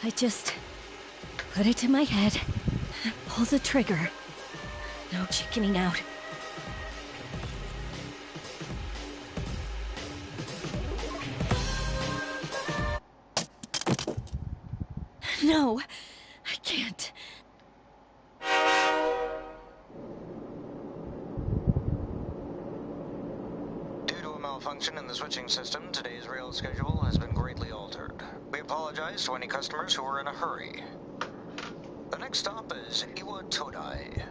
I just put it to my head, pull the trigger. No chickening out. No, I can't. Due to a malfunction in the switching system, today's rail schedule has been greatly altered. We apologize to any customers who are in a hurry. The next stop is Iwa Todai.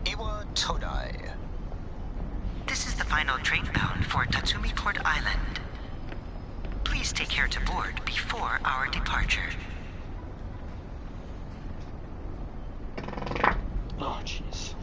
Iwa Todai. This is the final train bound for Tatsumi Port Island. Please take care to board before our departure. Oh, jeez.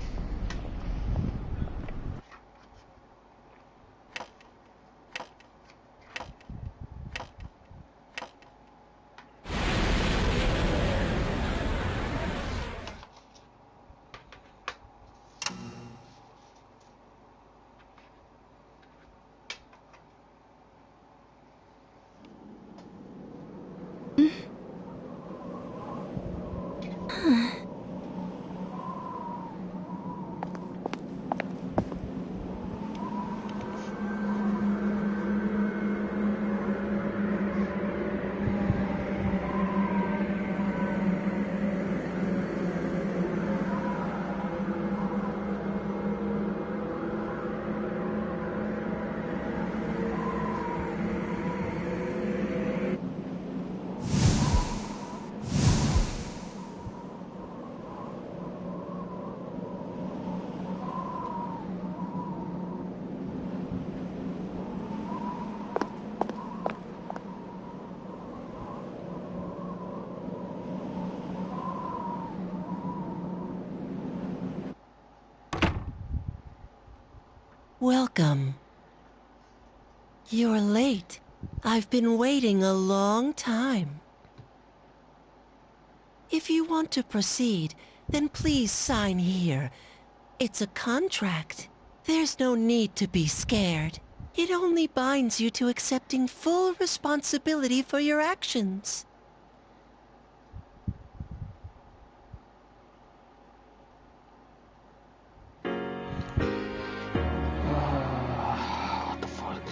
Welcome. You're late. I've been waiting a long time. If you want to proceed, then please sign here. It's a contract. There's no need to be scared. It only binds you to accepting full responsibility for your actions. What the fuck?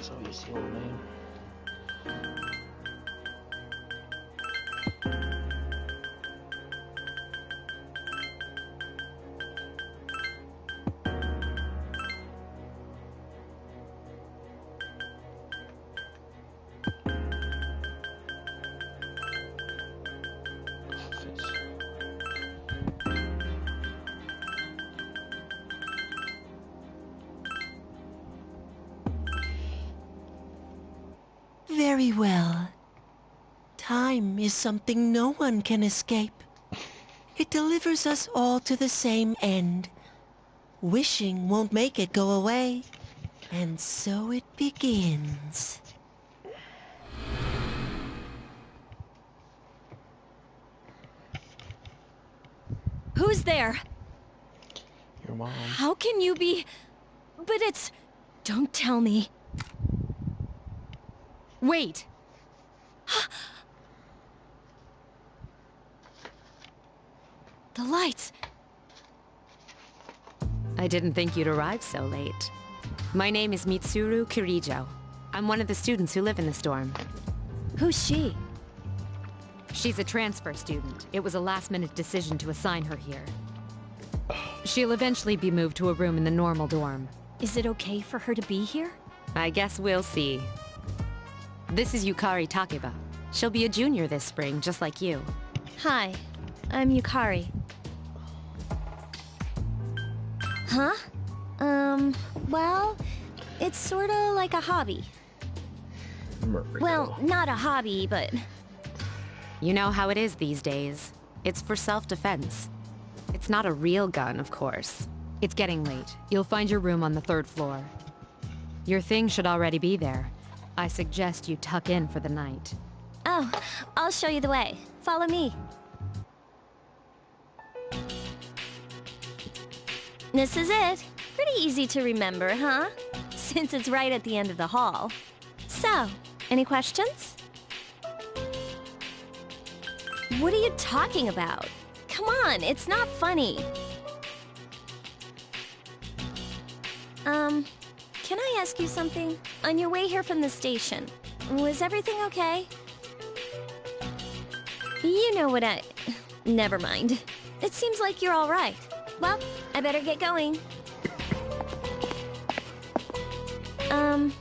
So you see your name. Very well. Time is something no one can escape. It delivers us all to the same end. Wishing won't make it go away. And so it begins. Who's there? Your mom. How can you be... But it's... Don't tell me. Wait. The lights. I didn't think you'd arrive so late. My name is Mitsuru Kirijo. I'm one of the students who live in this dorm. Who's she? She's a transfer student. It was a last-minute decision to assign her here. She'll eventually be moved to a room in the normal dorm. Is it okay for her to be here? I guess we'll see. This is Yukari Takeba. She'll be a junior this spring, just like you. Hi, I'm Yukari. Huh? Well, it's sorta like a hobby. Well, not a hobby, but... You know how it is these days. It's for self-defense. It's not a real gun, of course. It's getting late. You'll find your room on the 3rd floor. Your thing should already be there. I suggest you tuck in for the night. Oh, I'll show you the way. Follow me. This is it. Pretty easy to remember, huh? Since it's right at the end of the hall. So, any questions? What are you talking about? Come on, it's not funny. Can I ask you something? On your way here from the station, was everything okay? You know what Never mind. It seems like you're all right. Well, I better get going. I'm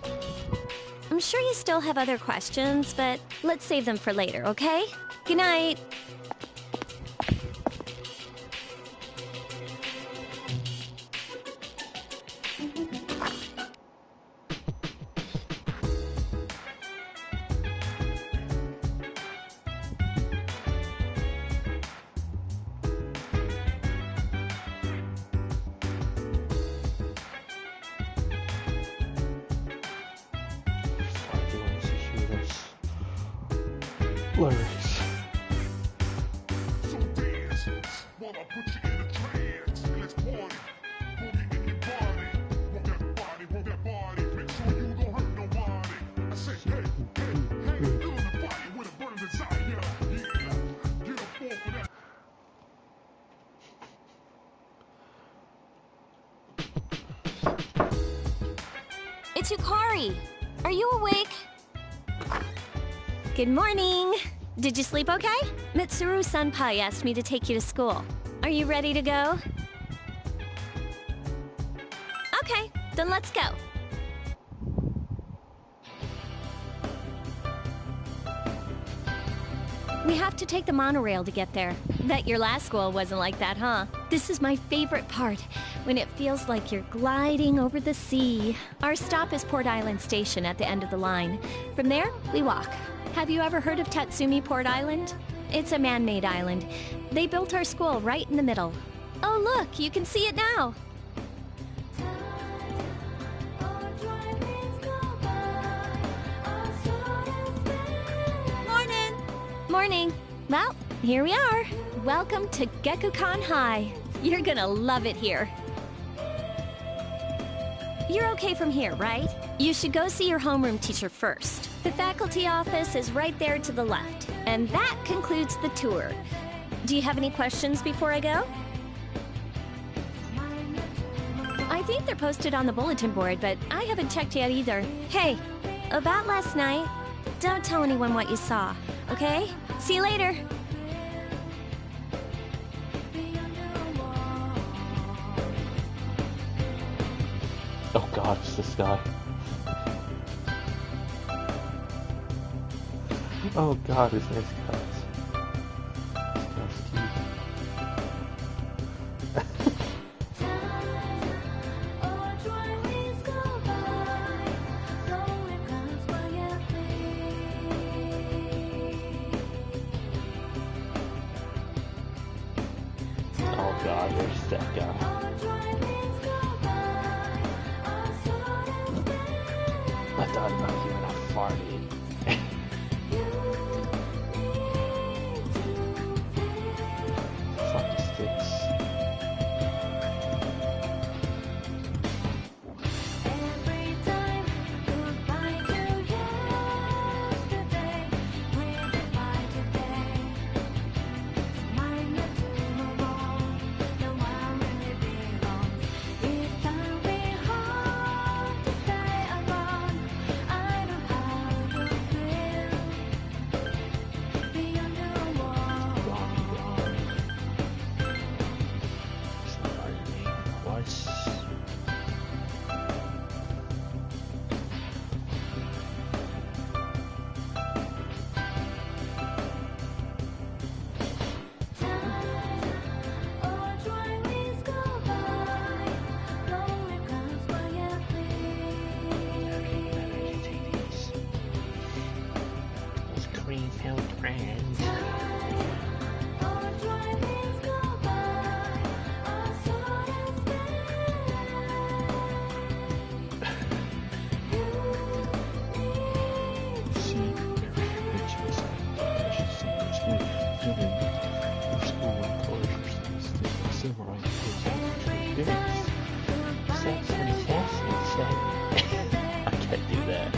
sure you still have other questions, but let's save them for later, okay? Good night. Lyrics. So dance while I put you in a trance. Let's party, boogie in your body. Work that body, make sure you don't hurt nobody. I say, hey, feeling the fire with a burning desire. Yeah, get up off of that. It's Yukari. Are you awake? Good morning. Did you sleep okay? Mitsuru-senpai asked me to take you to school. Are you ready to go? Okay, then let's go. We have to take the monorail to get there. Bet your last school wasn't like that, huh? This is my favorite part, when it feels like you're gliding over the sea. Our stop is Port Island Station at the end of the line. From there, we walk. Have you ever heard of Tatsumi Port Island? It's a man-made island. They built our school right in the middle. Oh look, you can see it now! Morning! Morning. Well, here we are. Welcome to Gekukan High. You're gonna love it here. You're okay from here, right? You should go see your homeroom teacher first. The faculty office is right there to the left. And that concludes the tour. Do you have any questions before I go? I I think they're posted on the bulletin board, but I haven't checked yet either. Hey, about last night, don't tell anyone what you saw, okay? See you later. Oh god, it's this guy. Oh god, his nice cuts. His nice teeth. Oh god, there's that guy. I thought about giving a farty. Fuck sticks. I can't do that.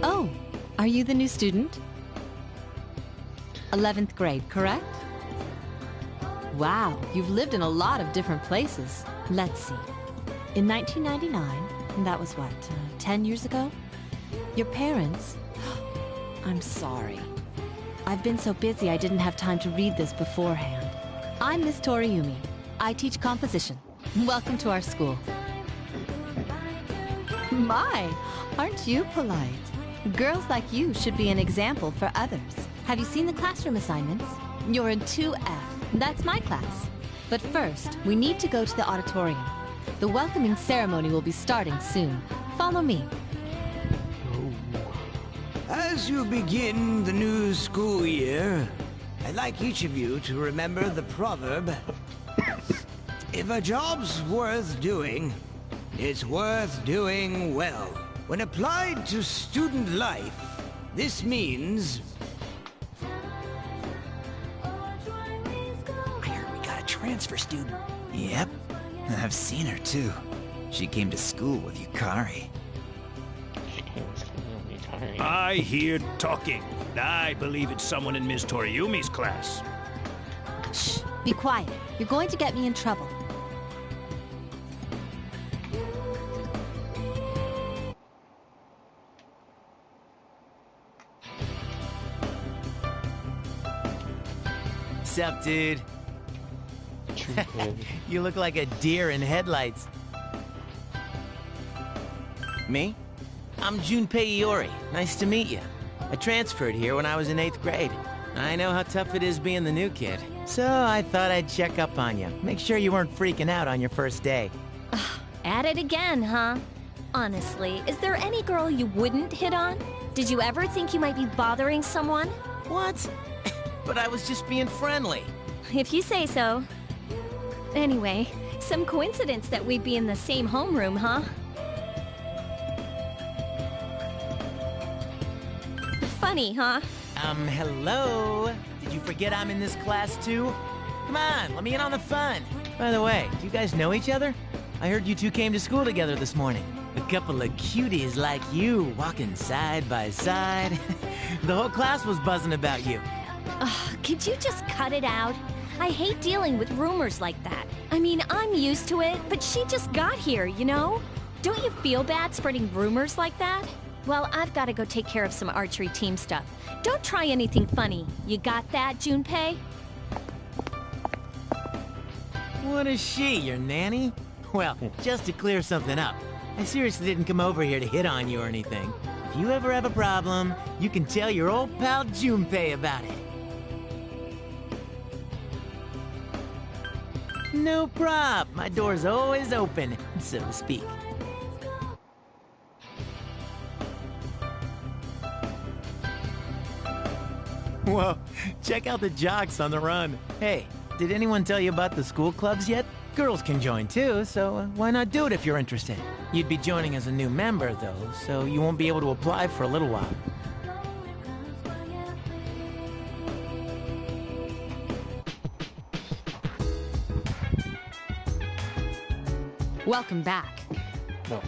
Oh, are you the new student? 11th grade, correct? Wow, you've lived in a lot of different places. Let's see. In 1999, that was what, 10 years ago? Your parents... I'm sorry. I've been so busy I didn't have time to read this beforehand. I'm Miss Toriumi. I teach composition. Welcome to our school. My, aren't you polite? Girls like you should be an example for others. Have you seen the classroom assignments? You're in 2F. That's my class. But first, we need to go to the auditorium. The welcoming ceremony will be starting soon. Follow me. As you begin the new school year, I'd like each of you to remember the proverb, if a job's worth doing, it's worth doing well. When applied to student life, this means... I heard we got a transfer student. Yep, I've seen her too. She came to school with Yukari. I hear talking. I believe it's someone in Ms. Toriumi's class. Shh, be quiet. You're going to get me in trouble. Sup, dude? You look like a deer in headlights. Me? I'm Junpei Iori. Nice to meet you. I transferred here when I was in 8th grade. I know how tough it is being the new kid. So I thought I'd check up on you. Make sure you weren't freaking out on your first day. At it again, huh? Honestly, is there any girl you wouldn't hit on? Did you ever think you might be bothering someone? What? But I was just being friendly. If you say so. Anyway, some coincidence that we'd be in the same homeroom, huh? Funny, huh? Hello? Did you forget I'm in this class too? Come on, let me in on the fun. By the way, do you guys know each other? I heard you two came to school together this morning. A couple of cuties like you, walking side by side. The whole class was buzzing about you. Could you just cut it out? I hate dealing with rumors like that. I mean, I'm used to it, but she just got here, you know? Don't you feel bad spreading rumors like that? Well, I've got to go take care of some archery team stuff. Don't try anything funny. You got that, Junpei? What is she, your nanny? Well, just to clear something up, I seriously didn't come over here to hit on you or anything. If you ever have a problem, you can tell your old pal Junpei about it. No prob. My door's always open, so to speak. Whoa, check out the jocks on the run. Hey, did anyone tell you about the school clubs yet? Girls can join too, so why not do it if you're interested? You'd be joining as a new member, though, so you won't be able to apply for a little while. Welcome back. No.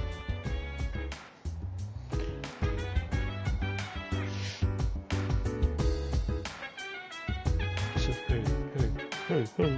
Hey.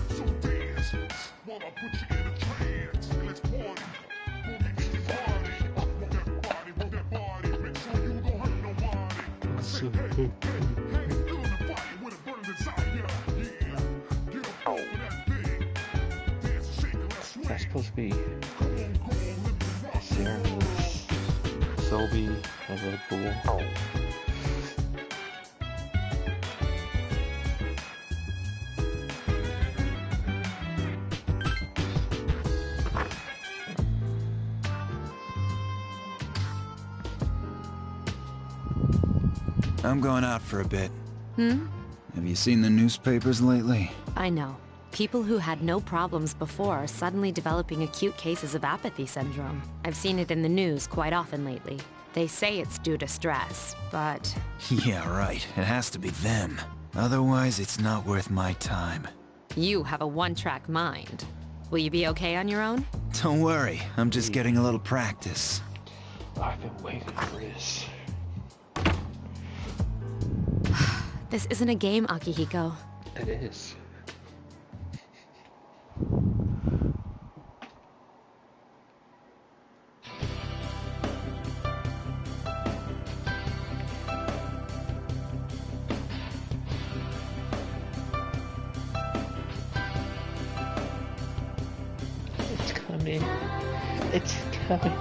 So dance, while I put you in a trance. Let's party, move it in your body, want that body, want that body. That's supposed to be Sarah's, Sobe, and Red Bull. I'm going out for a bit. Hmm? Have you seen the newspapers lately? I know. People who had no problems before are suddenly developing acute cases of apathy syndrome. I've seen it in the news quite often lately. They say it's due to stress, but... Yeah, right. It has to be them. Otherwise, it's not worth my time. You have a one-track mind. Will you be okay on your own? Don't worry. I'm just getting a little practice. I've been waiting for this. This isn't a game, Akihiko. It is. It's coming. It's coming.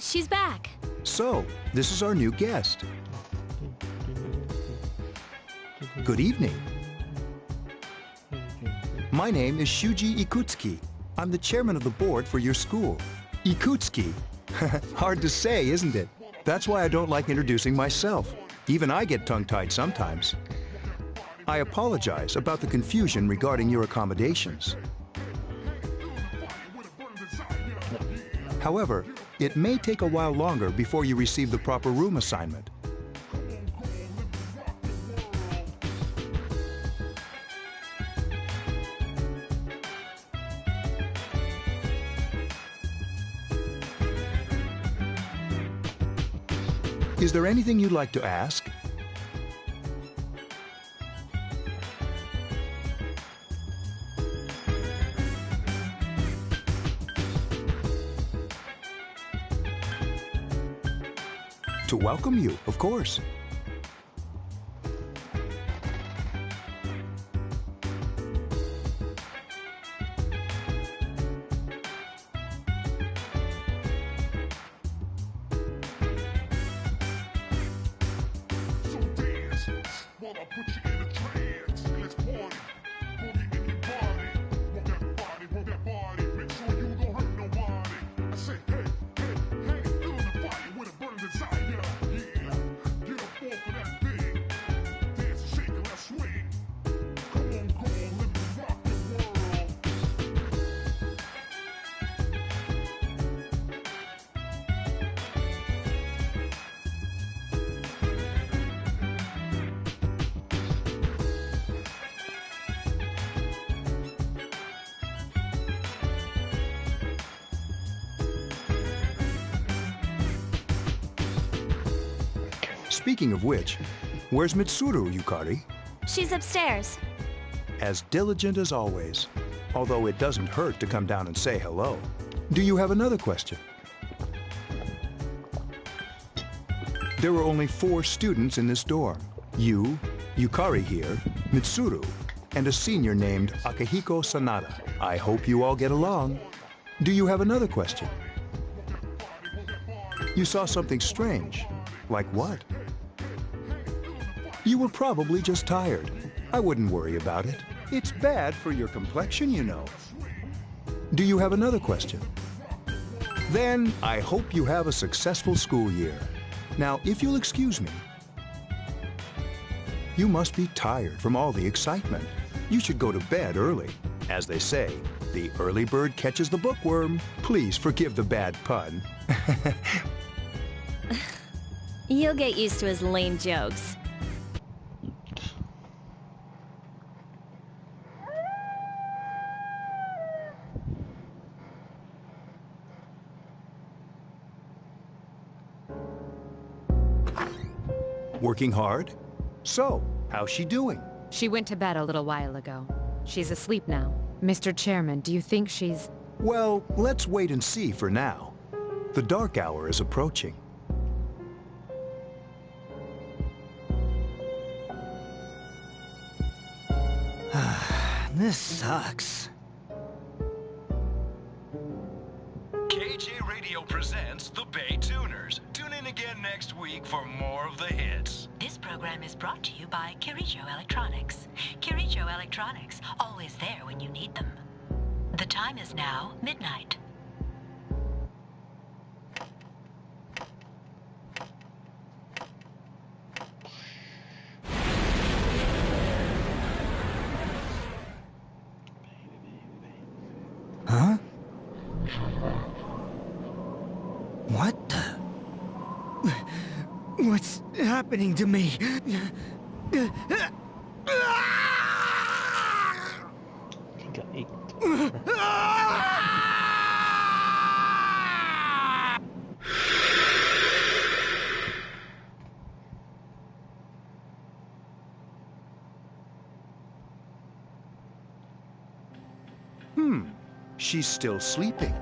she's back. So, this is our new guest. Good evening. My name is Shuji Ikutsuki. I'm the chairman of the board for your school. Ikutsuki. Hard to say, isn't it? That's why I don't like introducing myself. Even I get tongue-tied sometimes. I apologize about the confusion regarding your accommodations. However, it may take a while longer before you receive the proper room assignment. Is there anything you'd like to ask? To welcome you, of course. While I put you in a trance, let's party. Boogie in your body. Work that body, make sure you don't hurt nobody. I say, hey, feel the fire with a burning desire. Yeah, get up off of that thing. Dance and shake and let's swing. Come on, let me rock the world. Speaking of which, where's Mitsuru, Yukari? She's upstairs. As diligent as always, although it doesn't hurt to come down and say hello. Do you have another question? There are only 4 students in this dorm. You, Yukari here, Mitsuru, and a senior named Akihiko Sanada. I hope you all get along. Do you have another question? You saw something strange. Like what? You were probably just tired. I wouldn't worry about it. It's bad for your complexion, you know. Do you have another question? Then I hope you have a successful school year. Now, if you'll excuse me, you must be tired from all the excitement. You should go to bed early. As they say, the early bird catches the bookworm. Please forgive the bad pun. You'll get used to his lame jokes. Working hard? So, how's she doing? She went to bed a little while ago. She's asleep now. Mr. Chairman, do you think she's... Well, let's wait and see for now. The dark hour is approaching. This sucks. KJ Radio presents The Bay Tuners. Tune in again next week for more of the hits. This program is brought to you by Kirijo Electronics. Kirijo Electronics, always there when you need them. The time is now midnight. Huh? What the? What's happening to me? She's still sleeping.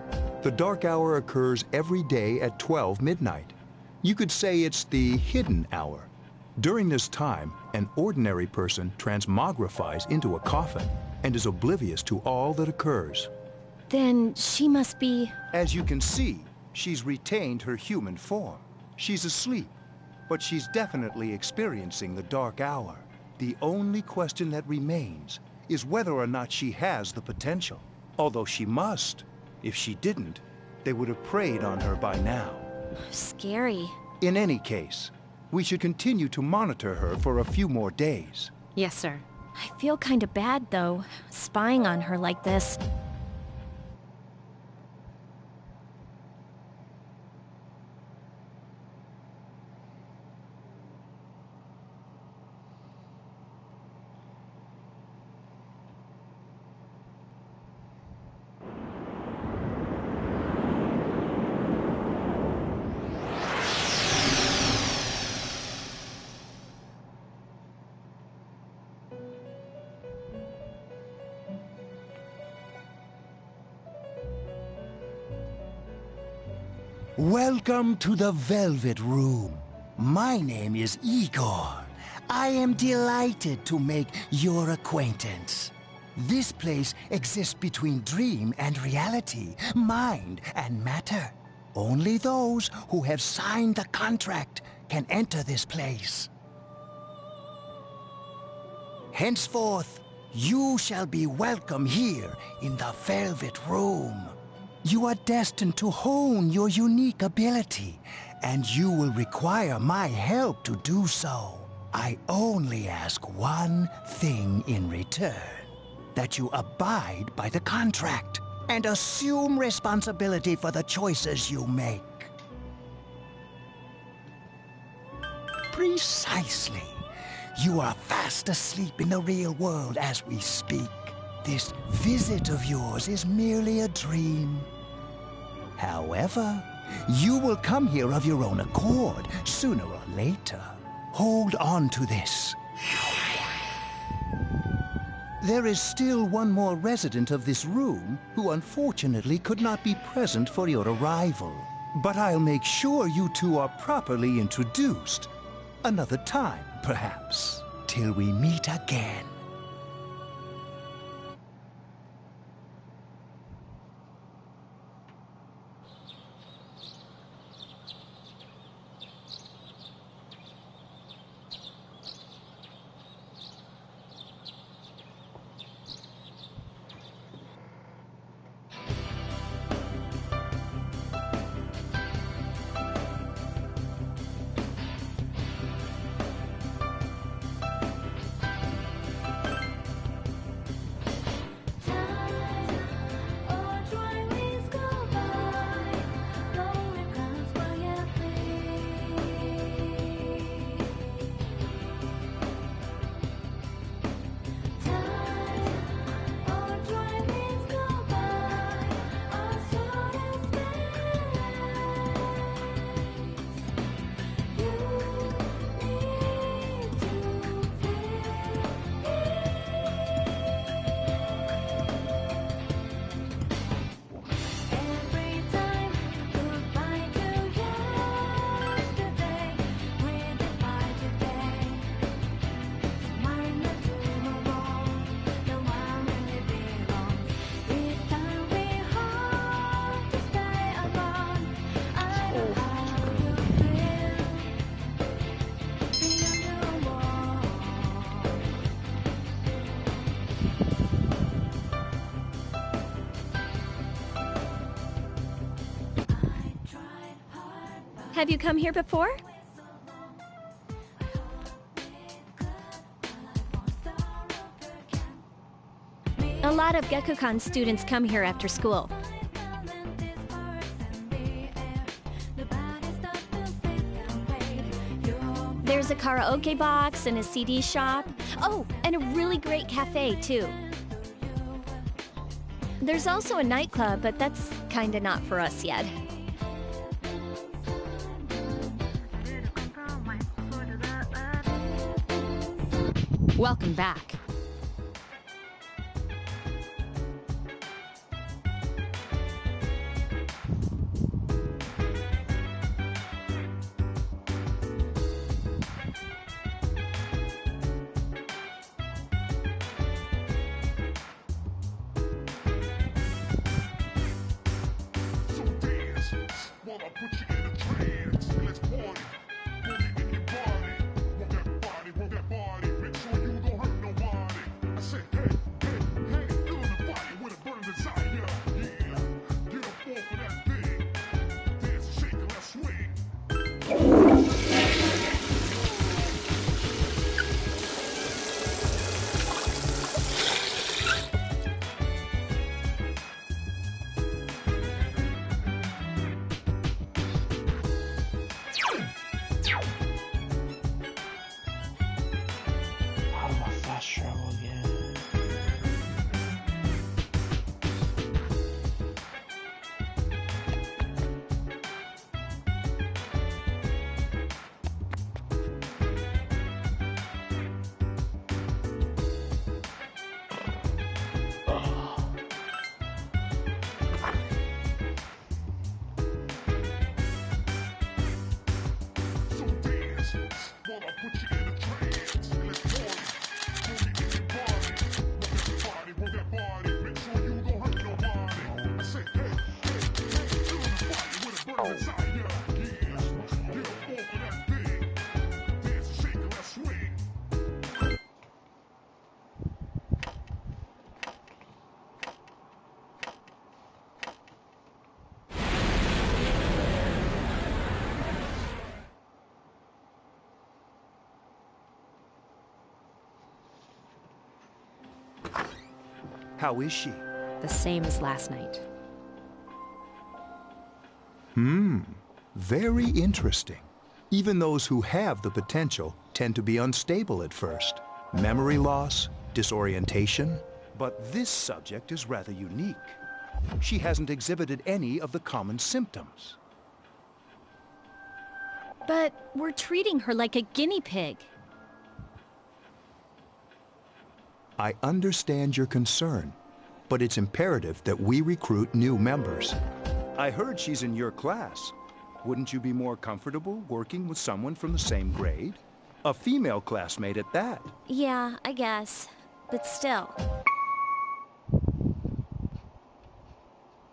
The dark hour occurs every day at 12 midnight. You could say it's the hidden hour. During this time, an ordinary person transmogrifies into a coffin and is oblivious to all that occurs. Then she must be... As you can see, She's retained her human form. She's asleep, but she's definitely experiencing the dark hour. The only question that remains is whether or not she has the potential. Although she must. If she didn't, they would have preyed on her by now. Scary. In any case, we should continue to monitor her for a few more days. Yes, sir. I feel kind of bad, though, spying on her like this. Welcome to the Velvet Room. My name is Igor. I am delighted to make your acquaintance. This place exists between dream and reality, mind and matter. Only those who have signed the contract can enter this place. Henceforth, you shall be welcome here in the Velvet Room. You are destined to hone your unique ability, and you will require my help to do so. I only ask one thing in return: that you abide by the contract and assume responsibility for the choices you make. Precisely. You are fast asleep in the real world as we speak. This visit of yours is merely a dream. However, you will come here of your own accord, sooner or later. Hold on to this. There is still one more resident of this room who unfortunately could not be present for your arrival. But I'll make sure you two are properly introduced. Another time, perhaps, till we meet again. Have you come here before? A lot of Gekukan students come here after school. There's a karaoke box and a CD shop. Oh, and a really great cafe, too. There's also a nightclub, but that's kinda not for us yet. Welcome back. So dance, while How do I fast travel again? So dance while I put you in a trance. Let's party. Want that body, make sure you don't hurt nobody. I say, hey, feel the fire with a burning desire. Yeah, get up off of that thing. Dance, shake, and let's swing. How is she? The same as last night. Very interesting. Even those who have the potential tend to be unstable at first. Memory loss, disorientation. But this subject is rather unique. She hasn't exhibited any of the common symptoms. But we're treating her like a guinea pig. I understand your concern, but it's imperative that we recruit new members. I heard she's in your class. Wouldn't you be more comfortable working with someone from the same grade? A female classmate at that. Yeah, I guess. But still.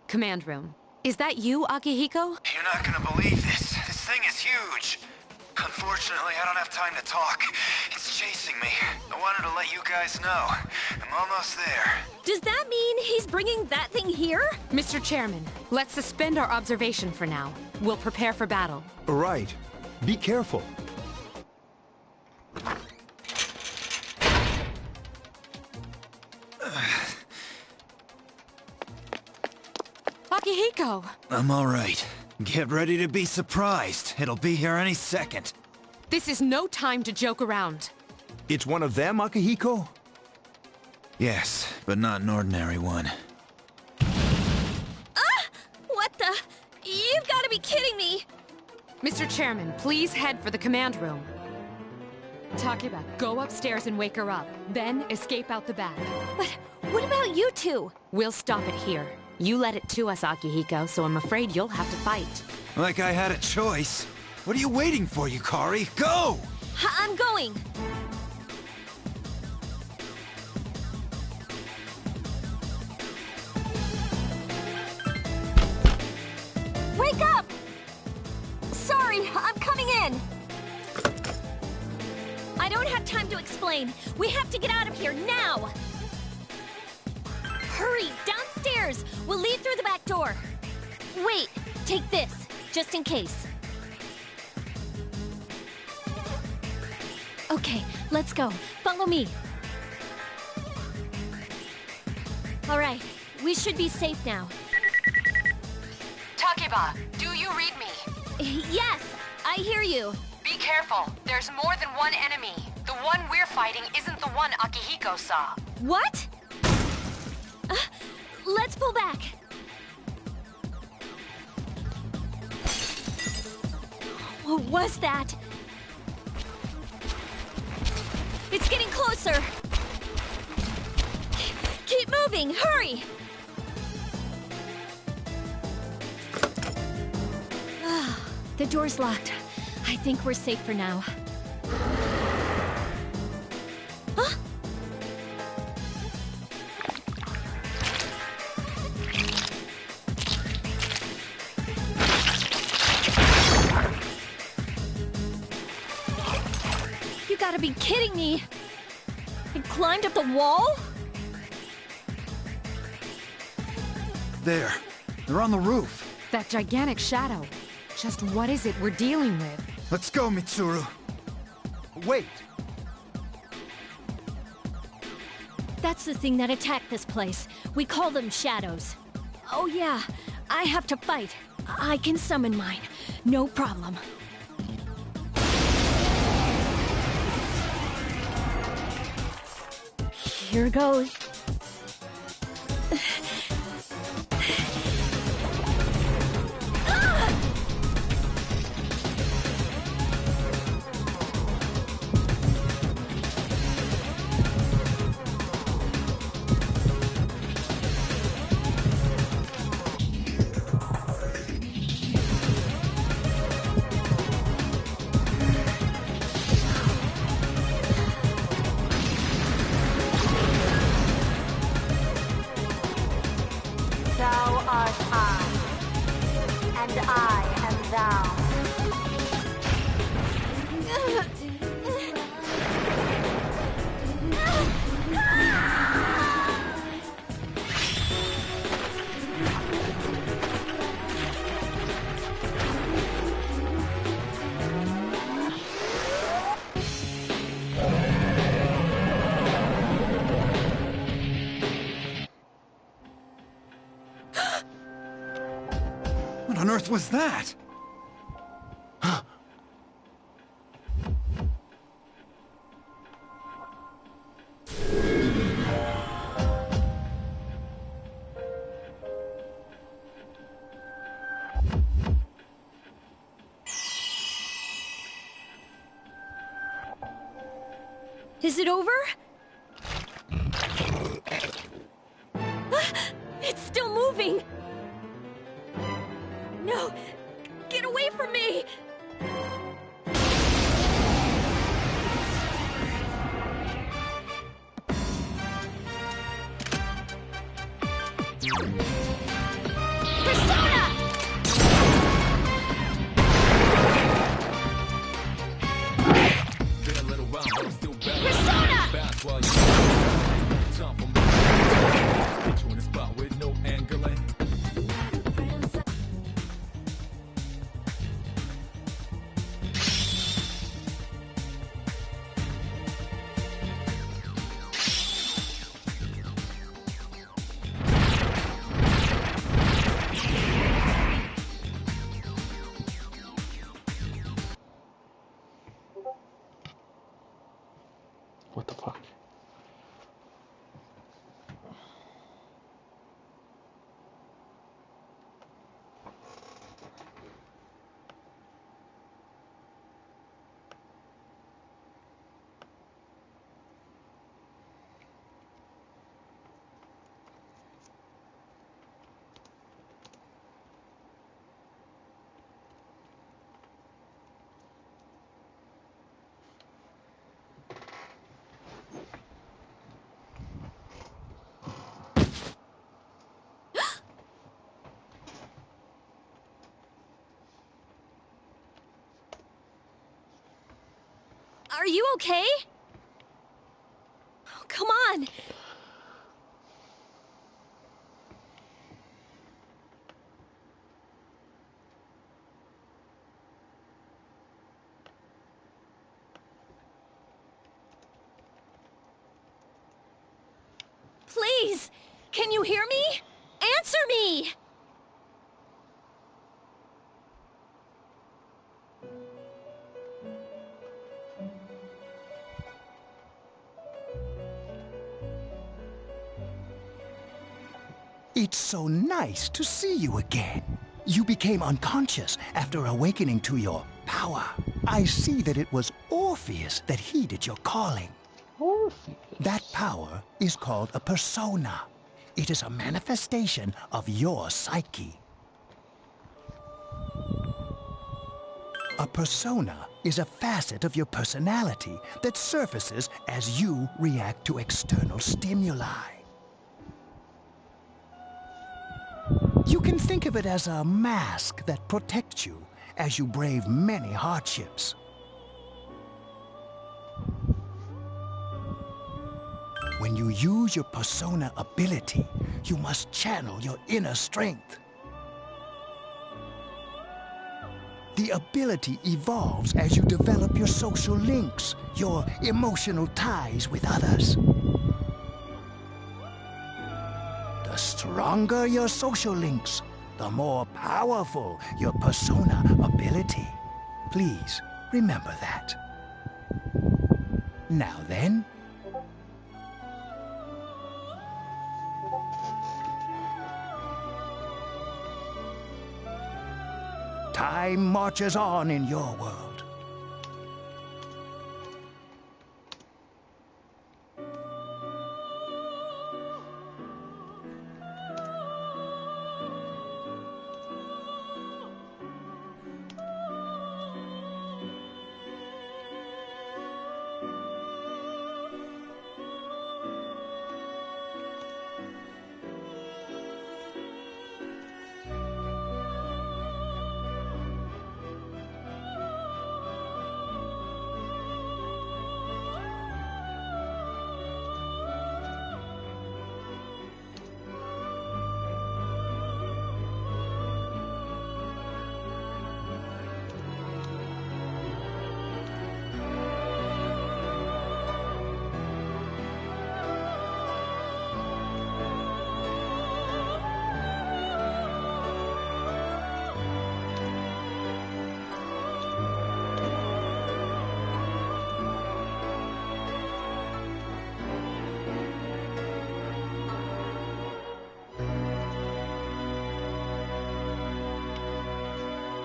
Command room. Is that you, Akihiko? You're not gonna believe this. This thing is huge. Unfortunately, I don't have time to talk. It's chasing me. I wanted to let you guys know. I'm almost there. Does that mean he's bringing that thing here? Mr. Chairman, let's suspend our observation for now. We'll prepare for battle. Right. Be careful. Akihiko! I'm all right. Get ready to be surprised. It'll be here any second. This is no time to joke around. It's one of them, Akihiko? Yes, but not an ordinary one. What the? You've got to be kidding me! Mr. Chairman, please head for the command room. Takeba, go upstairs and wake her up. Then escape out the back. But what about you two? We'll stop it here. You led it to us, Akihiko, so I'm afraid you'll have to fight. Like I had a choice. What are you waiting for, Yukari? Go! I'm going! Wake up! Sorry, I'm coming in! I don't have time to explain. We have to get out of here now! Hurry, downstairs! We'll leave through the back door. Wait, take this, just in case. Okay, let's go. Follow me. All right, we should be safe now. Takeba, do you read me? Yes, I hear you. Be careful. There's more than one enemy. The one we're fighting isn't the one Akihiko saw. What? Let's pull back. What was that? It's getting closer. Keep moving, hurry! The door's locked. I think we're safe for now. Huh? You gotta be kidding me! It climbed up the wall? There. They're on the roof. That gigantic shadow. Just what is it we're dealing with? Let's go, Mitsuru. Wait! That's the thing that attacked this place. We call them shadows. Oh yeah, I have to fight. I can summon mine. No problem. Here goes. Thou art I, and I am thou. What on earth was that? Is it over? It's still moving! No! Get away from me! Persona! What the fuck? Are you okay? Oh, come on! Please! Can you hear me? Answer me! It's so nice to see you again. You became unconscious after awakening to your power. I see that it was Orpheus that heeded your calling. Orpheus? That power is called a persona. It is a manifestation of your psyche. A persona is a facet of your personality that surfaces as you react to external stimuli. You can think of it as a mask that protects you as you brave many hardships. When you use your persona ability, you must channel your inner strength. The ability evolves as you develop your social links, your emotional ties with others. The stronger your social links, the more powerful your persona ability. Please remember that. Now then, time marches on in your world.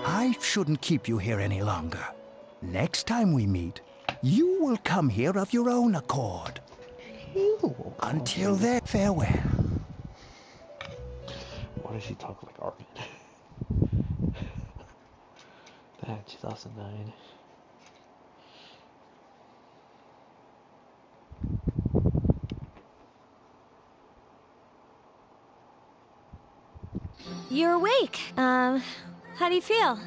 I shouldn't keep you here any longer. Next time we meet, you will come here of your own accord. Until then, farewell. Why does she talk like Armin? Back 2009. You're awake. How do you feel?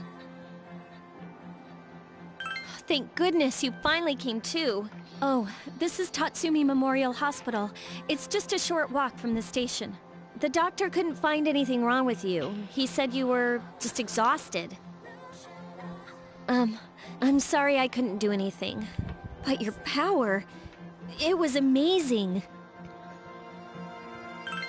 Thank goodness you finally came to. Oh, this is Tatsumi Memorial Hospital. It's just a short walk from the station. The doctor couldn't find anything wrong with you. He said you were just exhausted. I'm sorry I couldn't do anything. But your power, it was amazing.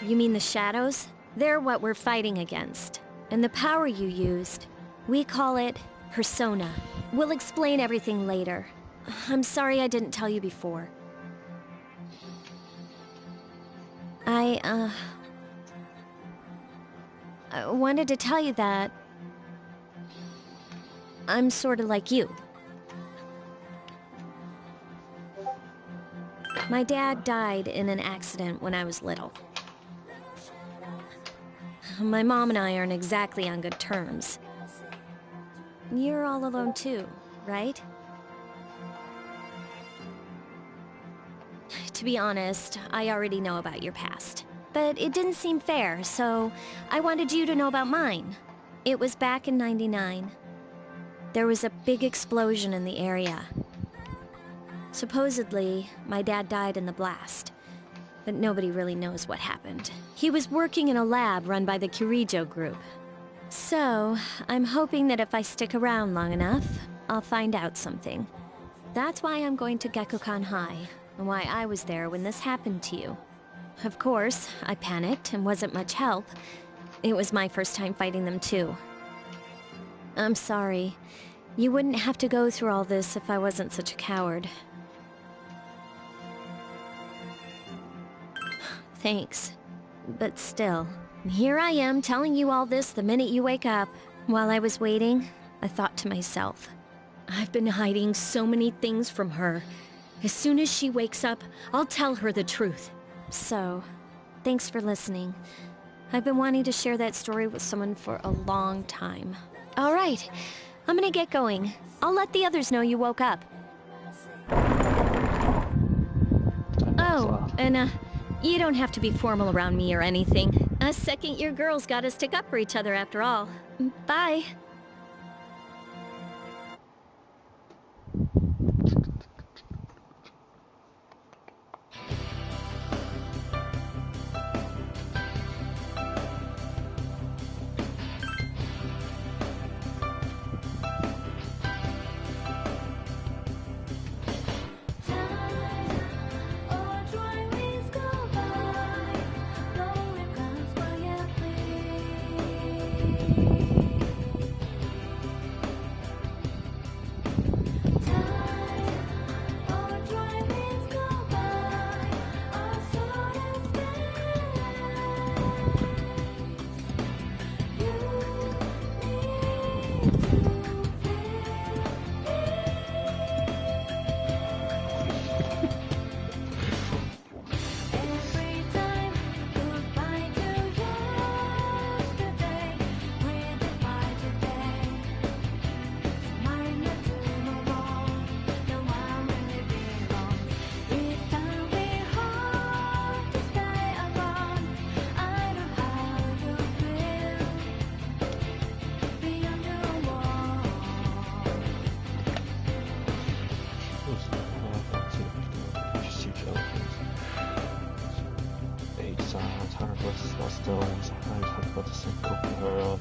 You mean the shadows? They're what we're fighting against. And the power you used, we call it persona. We'll explain everything later. I'm sorry I didn't tell you before. I wanted to tell you that I'm sort of like you. My dad died in an accident when I was little. My mom and I aren't exactly on good terms. You're all alone too, right? To be honest, I already know about your past. But it didn't seem fair, so I wanted you to know about mine. It was back in '99. There was a big explosion in the area. Supposedly, my dad died in the blast. But nobody really knows what happened. He was working in a lab run by the Kirijo group. So, I'm hoping that if I stick around long enough, I'll find out something. That's why I'm going to Gekukan High, and why I was there when this happened to you. Of course, I panicked and wasn't much help. It was my first time fighting them too. I'm sorry. You wouldn't have to go through all this if I wasn't such a coward. Thanks. But still, here I am telling you all this the minute you wake up. While I was waiting, I thought to myself, I've been hiding so many things from her. As soon as she wakes up, I'll tell her the truth. So, thanks for listening. I've been wanting to share that story with someone for a long time. All right, I'm gonna get going. I'll let the others know you woke up. Oh, and you don't have to be formal around me or anything. A second-year girls gotta stick up for each other after all. Bye. Still almost 100% copy her of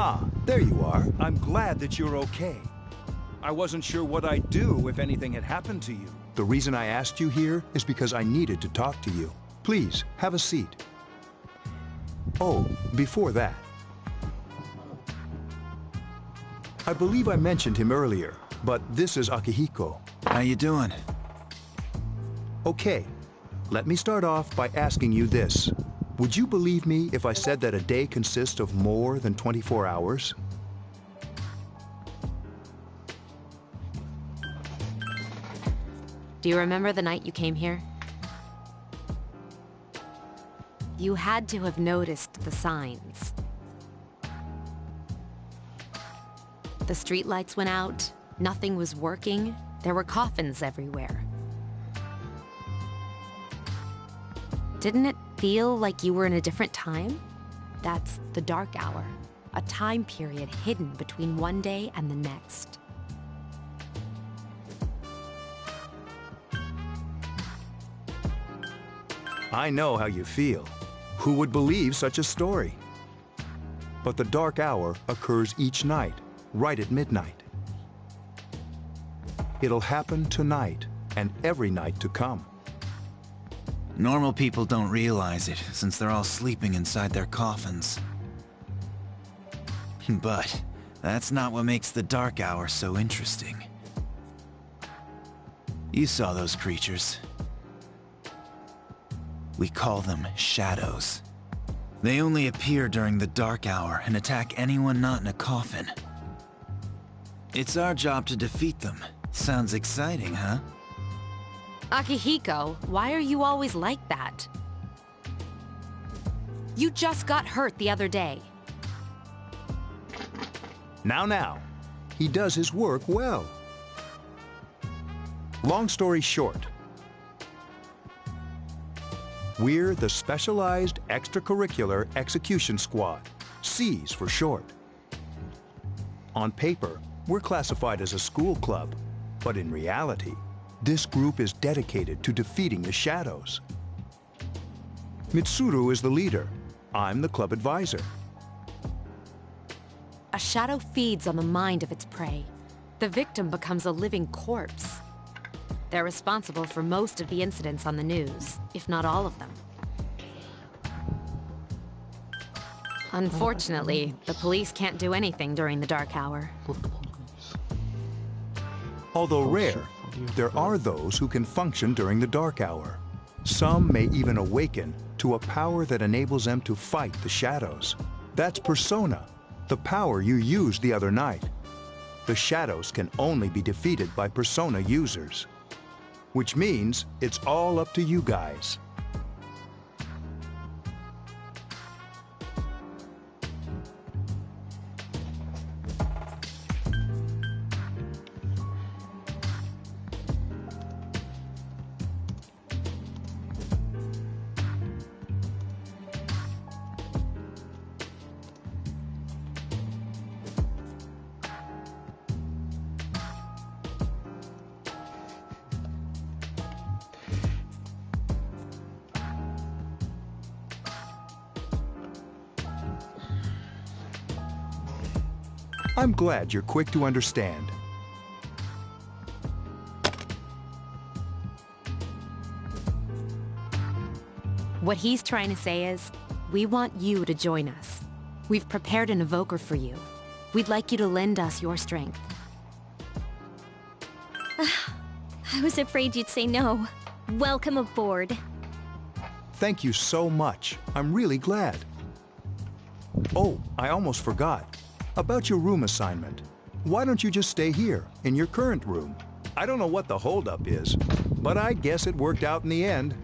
Ah, there you are. I'm glad that you're okay. I wasn't sure what I'd do if anything had happened to you. The reason I asked you here is because I needed to talk to you. Please, have a seat. Oh, before that. I believe I mentioned him earlier, but this is Akihiko. How you doing? Okay, let me start off by asking you this. Would you believe me if I said that a day consists of more than 24 hours? Do you remember the night you came here? You had to have noticed the signs. The streetlights went out, nothing was working, there were coffins everywhere. Didn't it feel like you were in a different time? That's the dark hour, a time period hidden between one day and the next. I know how you feel. Who would believe such a story? But the dark hour occurs each night, right at midnight. It'll happen tonight and every night to come. Normal people don't realize it, since they're all sleeping inside their coffins. But that's not what makes the dark hour so interesting. You saw those creatures. We call them shadows. They only appear during the dark hour and attack anyone not in a coffin. It's our job to defeat them. Sounds exciting, huh? Akihiko, why are you always like that? You just got hurt the other day. Now. He does his work well. Long story short, we're the Specialized Extracurricular Execution Squad, SEAS for short. On paper, we're classified as a school club, but in reality, this group is dedicated to defeating the shadows. Mitsuru is the leader. I'm the club advisor. A shadow feeds on the mind of its prey. The victim becomes a living corpse. They're responsible for most of the incidents on the news, if not all of them. Unfortunately, the police can't do anything during the dark hour. Although rare, there are those who can function during the dark hour. Some may even awaken to a power that enables them to fight the shadows. That's Persona, the power you used the other night. the shadows can only be defeated by Persona users. Which means it's all up to you guys. I'm glad you're quick to understand. What he's trying to say is, we want you to join us. We've prepared an evoker for you. We'd like you to lend us your strength. I was afraid you'd say no. Welcome aboard. Thank you so much. I'm really glad. Oh, I almost forgot. About your room assignment. Why don't you just stay here, in your current room? I don't know what the holdup is, but I guess it worked out in the end.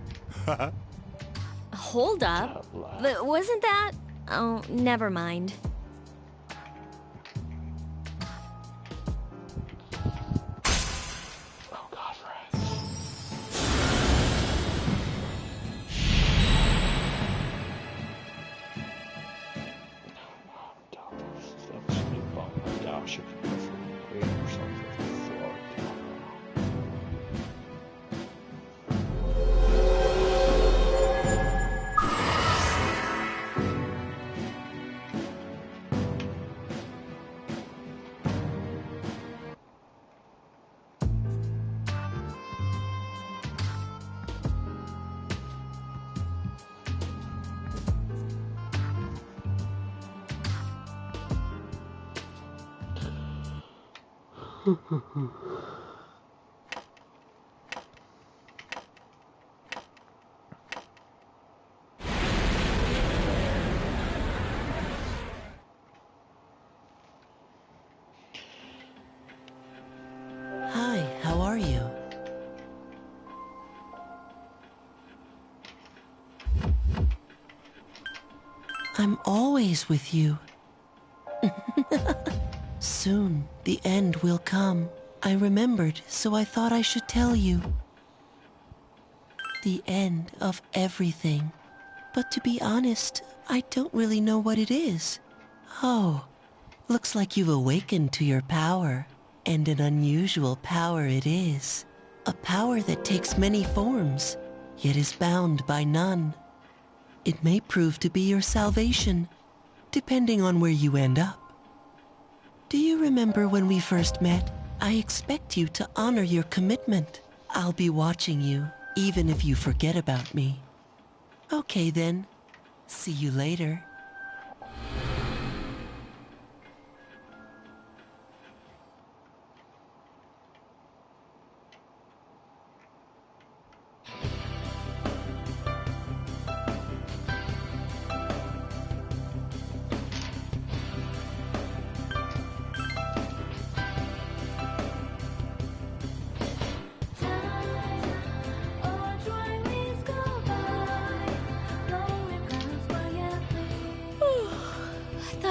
Hold up? Wasn't that? Oh, never mind. Hi, how are you? I'm always with you. Soon, the end will come. I remembered, so I thought I should tell you. The end of everything. But to be honest, I don't really know what it is. Oh, looks like you've awakened to your power. And an unusual power it is. A power that takes many forms, yet is bound by none. It may prove to be your salvation, depending on where you end up. Do you remember when we first met? I expect you to honor your commitment. I'll be watching you, even if you forget about me. Okay then. See you later.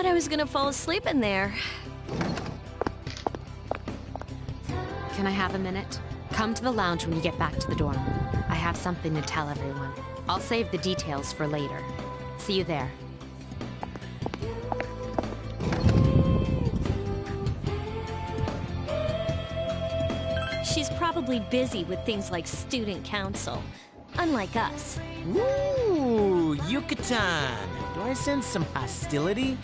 I was gonna fall asleep in there. Can I have a minute? Come to the lounge when you get back to the dorm. I have something to tell everyone. I'll save the details for later. See you there. She's probably busy with things like student council, unlike us. Ooh, Yucatan! Do I sense some hostility?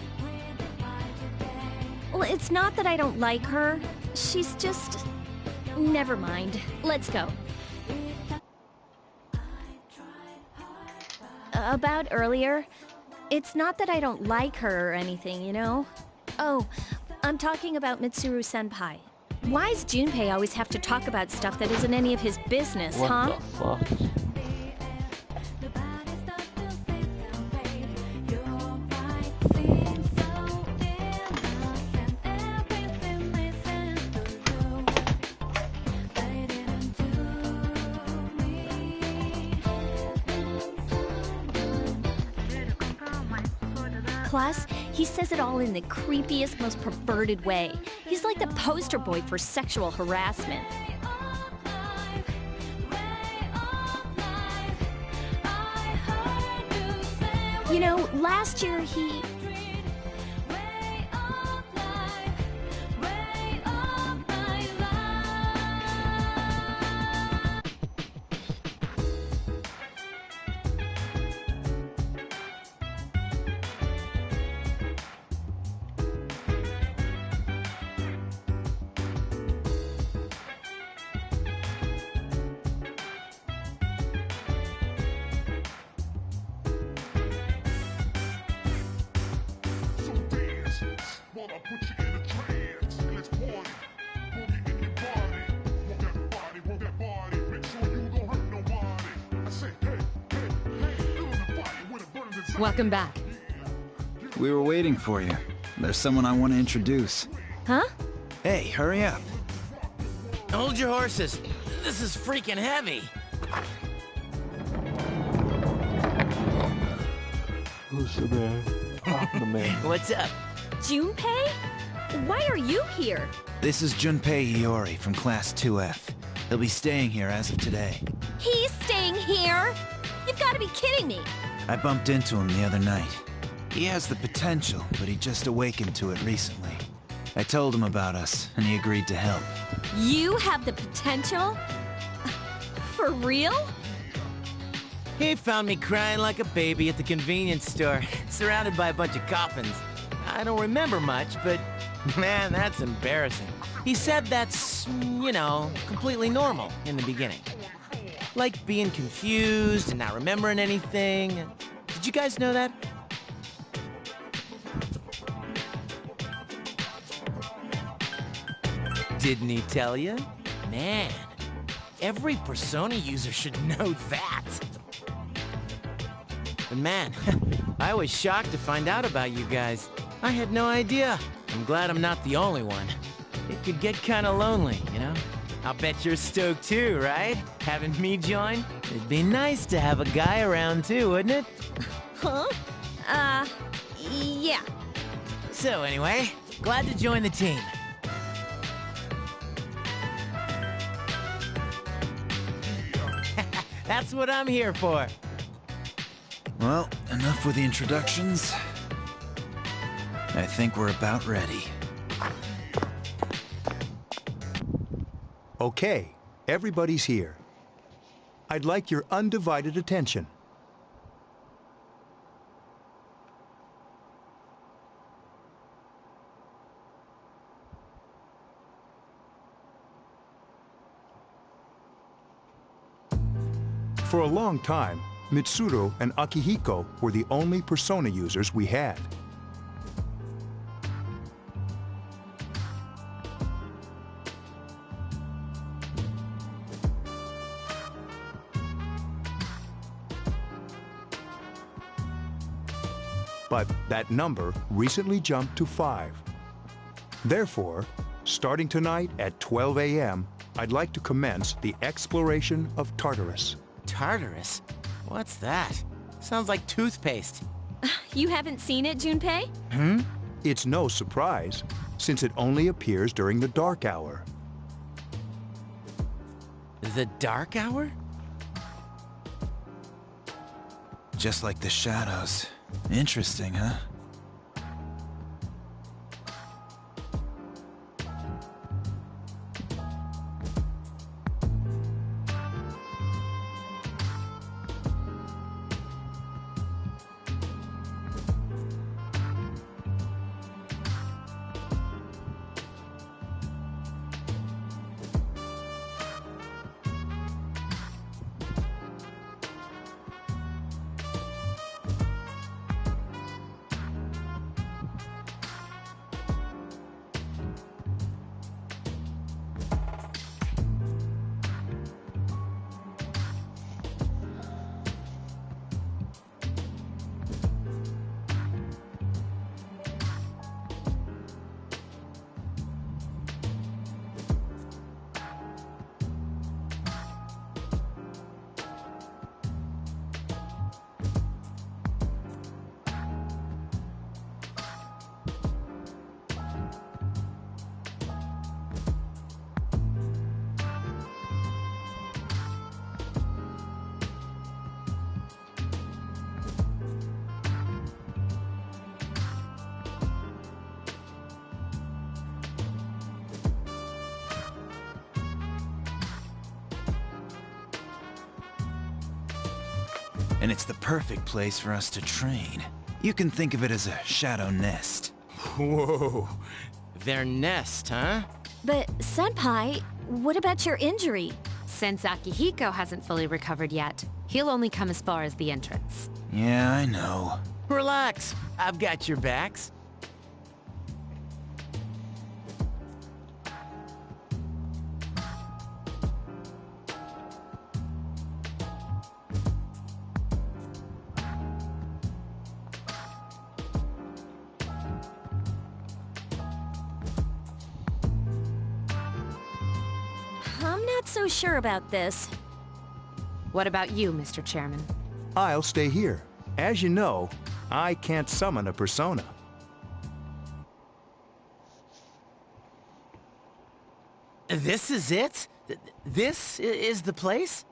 Well, it's not that I don't like her. She's just... Never mind. Let's go. About earlier, it's not that I don't like her or anything, you know? Oh, I'm talking about Mitsuru-senpai. Why's Junpei always have to talk about stuff that isn't any of his business, huh? What the fuck? class, he says it all in the creepiest, most perverted way. He's like the poster boy for sexual harassment. You know, last year he... Wanna put you in a trance. Let's party. Boogie in your body. Want that body, want that body. Make sure you don't hurt nobody. I say, hey, hey, hey, feeling the fire when it burns inside. Welcome back. We were waiting for you. There's someone I want to introduce. Huh? Hey, hurry up. Hold your horses. This is freaking heavy. Who's the man? I'm the man. What's up? Junpei? Why are you here? This is Junpei Iori from Class 2F. He'll be staying here as of today. He's staying here? You've got to be kidding me. I bumped into him the other night. He has the potential, but he just awakened to it recently. I told him about us, and he agreed to help. You have the potential? For real? He found me crying like a baby at the convenience store, surrounded by a bunch of coffins. I don't remember much, but man, that's embarrassing. He said that's, you know, completely normal in the beginning. Like being confused and not remembering anything. Did you guys know that? Didn't he tell you? Man, every Persona user should know that. But man, I was shocked to find out about you guys. I had no idea. I'm glad I'm not the only one. It could get kinda lonely, you know? I'll bet you're stoked too, right? Having me join? It'd be nice to have a guy around too, wouldn't it? Huh? Yeah. So anyway, glad to join the team. That's what I'm here for. Well, enough with the introductions. I think we're about ready. Okay, everybody's here. I'd like your undivided attention. For a long time, Mitsuru and Akihiko were the only Persona users we had. But that number recently jumped to 5. Therefore, starting tonight at 12 a.m., I'd like to commence the exploration of Tartarus. Tartarus? What's that? Sounds like toothpaste. You haven't seen it, Junpei? Hmm? It's no surprise, since it only appears during the dark hour. The dark hour? Just like the shadows. Interesting, huh? and it's the perfect place for us to train. You can think of it as a shadow nest. Whoa. Their nest, huh? But, Senpai, what about your injury? Since Akihiko hasn't fully recovered yet, he'll only come as far as the entrance. Yeah, I know. Relax. I've got your backs. I'm not so sure about this. What about you, Mr. Chairman? I'll stay here. As you know, I can't summon a persona. This is it? This is the place?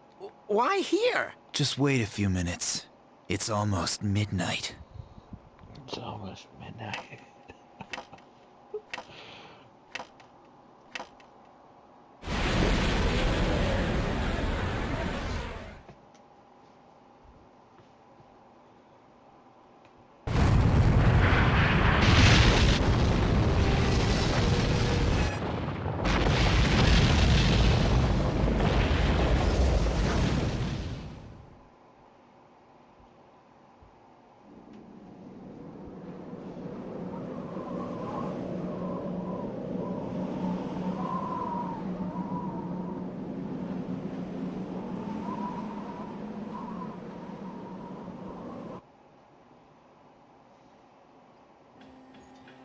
Why here? Just wait a few minutes. It's almost midnight. It's almost midnight.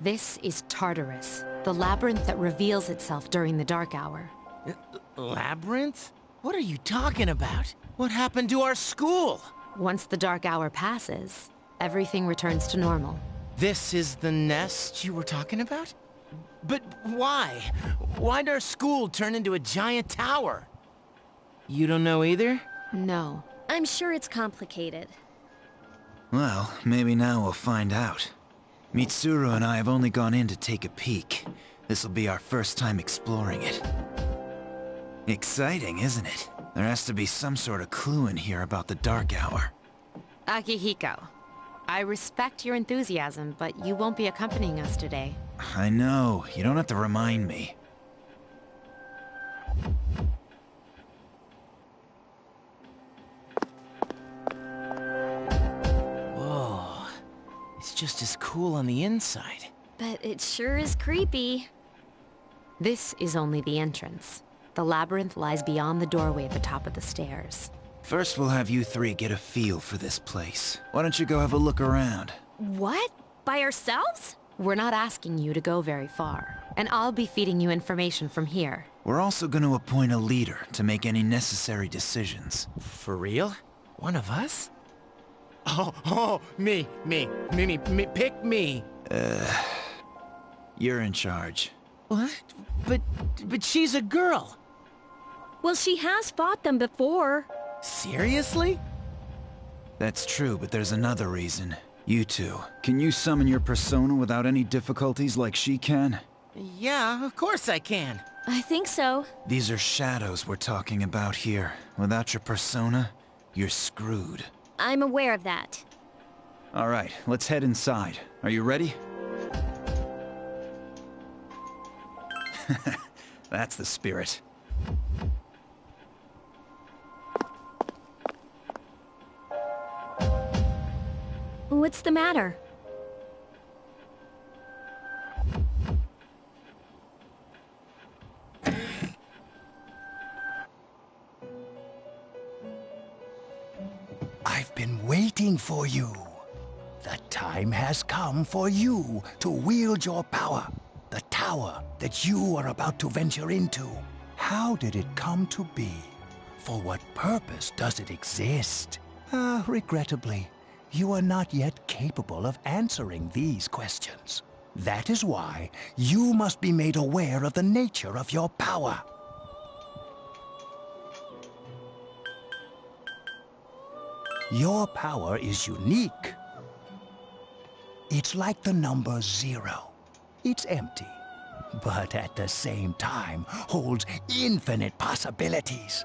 This is Tartarus, the labyrinth that reveals itself during the dark hour. Labyrinth? What are you talking about? What happened to our school? Once the dark hour passes, everything returns to normal. This is the nest you were talking about? But why? Why'd our school turn into a giant tower? You don't know either? No. I'm sure it's complicated. Well, maybe now we'll find out. Mitsuru and I have only gone in to take a peek. This'll be our first time exploring it. Exciting, isn't it? There has to be some sort of clue in here about the dark hour. Akihiko, I respect your enthusiasm, but you won't be accompanying us today. I know. You don't have to remind me. Whoa. It's just as cool on the inside. But it sure is creepy. This is only the entrance. The labyrinth lies beyond the doorway at the top of the stairs. First, we'll have you three get a feel for this place. Why don't you go have a look around? What? By ourselves? We're not asking you to go very far, and I'll be feeding you information from here. We're also going to appoint a leader to make any necessary decisions. For real? One of us? Me, pick me. You're in charge. What? But she's a girl. Well, she has fought them before. Seriously? That's true, but there's another reason. You two, can you summon your persona without any difficulties like she can? Yeah, of course I can. I think so. These are shadows we're talking about here. Without your persona, you're screwed. I'm aware of that. All right, let's head inside. Are you ready? That's the spirit. What's the matter? I've been waiting for you. The time has come for you to wield your power. The tower that you are about to venture into. How did it come to be? For what purpose does it exist? Regrettably, you are not yet capable of answering these questions. That is why you must be made aware of the nature of your power. Your power is unique. It's like the number 0. It's empty, but at the same time holds infinite possibilities.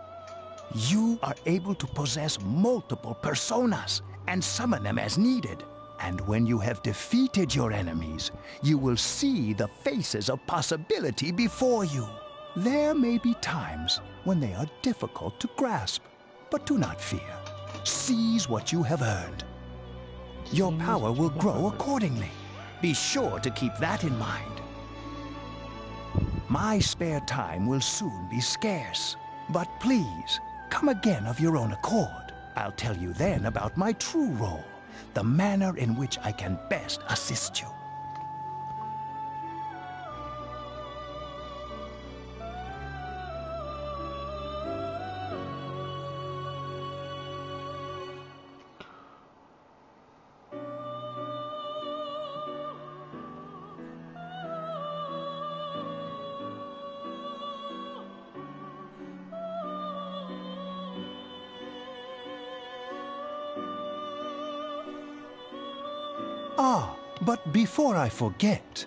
You are able to possess multiple personas and summon them as needed. And when you have defeated your enemies, you will see the faces of possibility before you. There may be times when they are difficult to grasp, but do not fear. Seize what you have earned. Your power will grow accordingly. Be sure to keep that in mind. My spare time will soon be scarce, but please, come again of your own accord. I'll tell you then about my true role, the manner in which I can best assist you. But before I forget,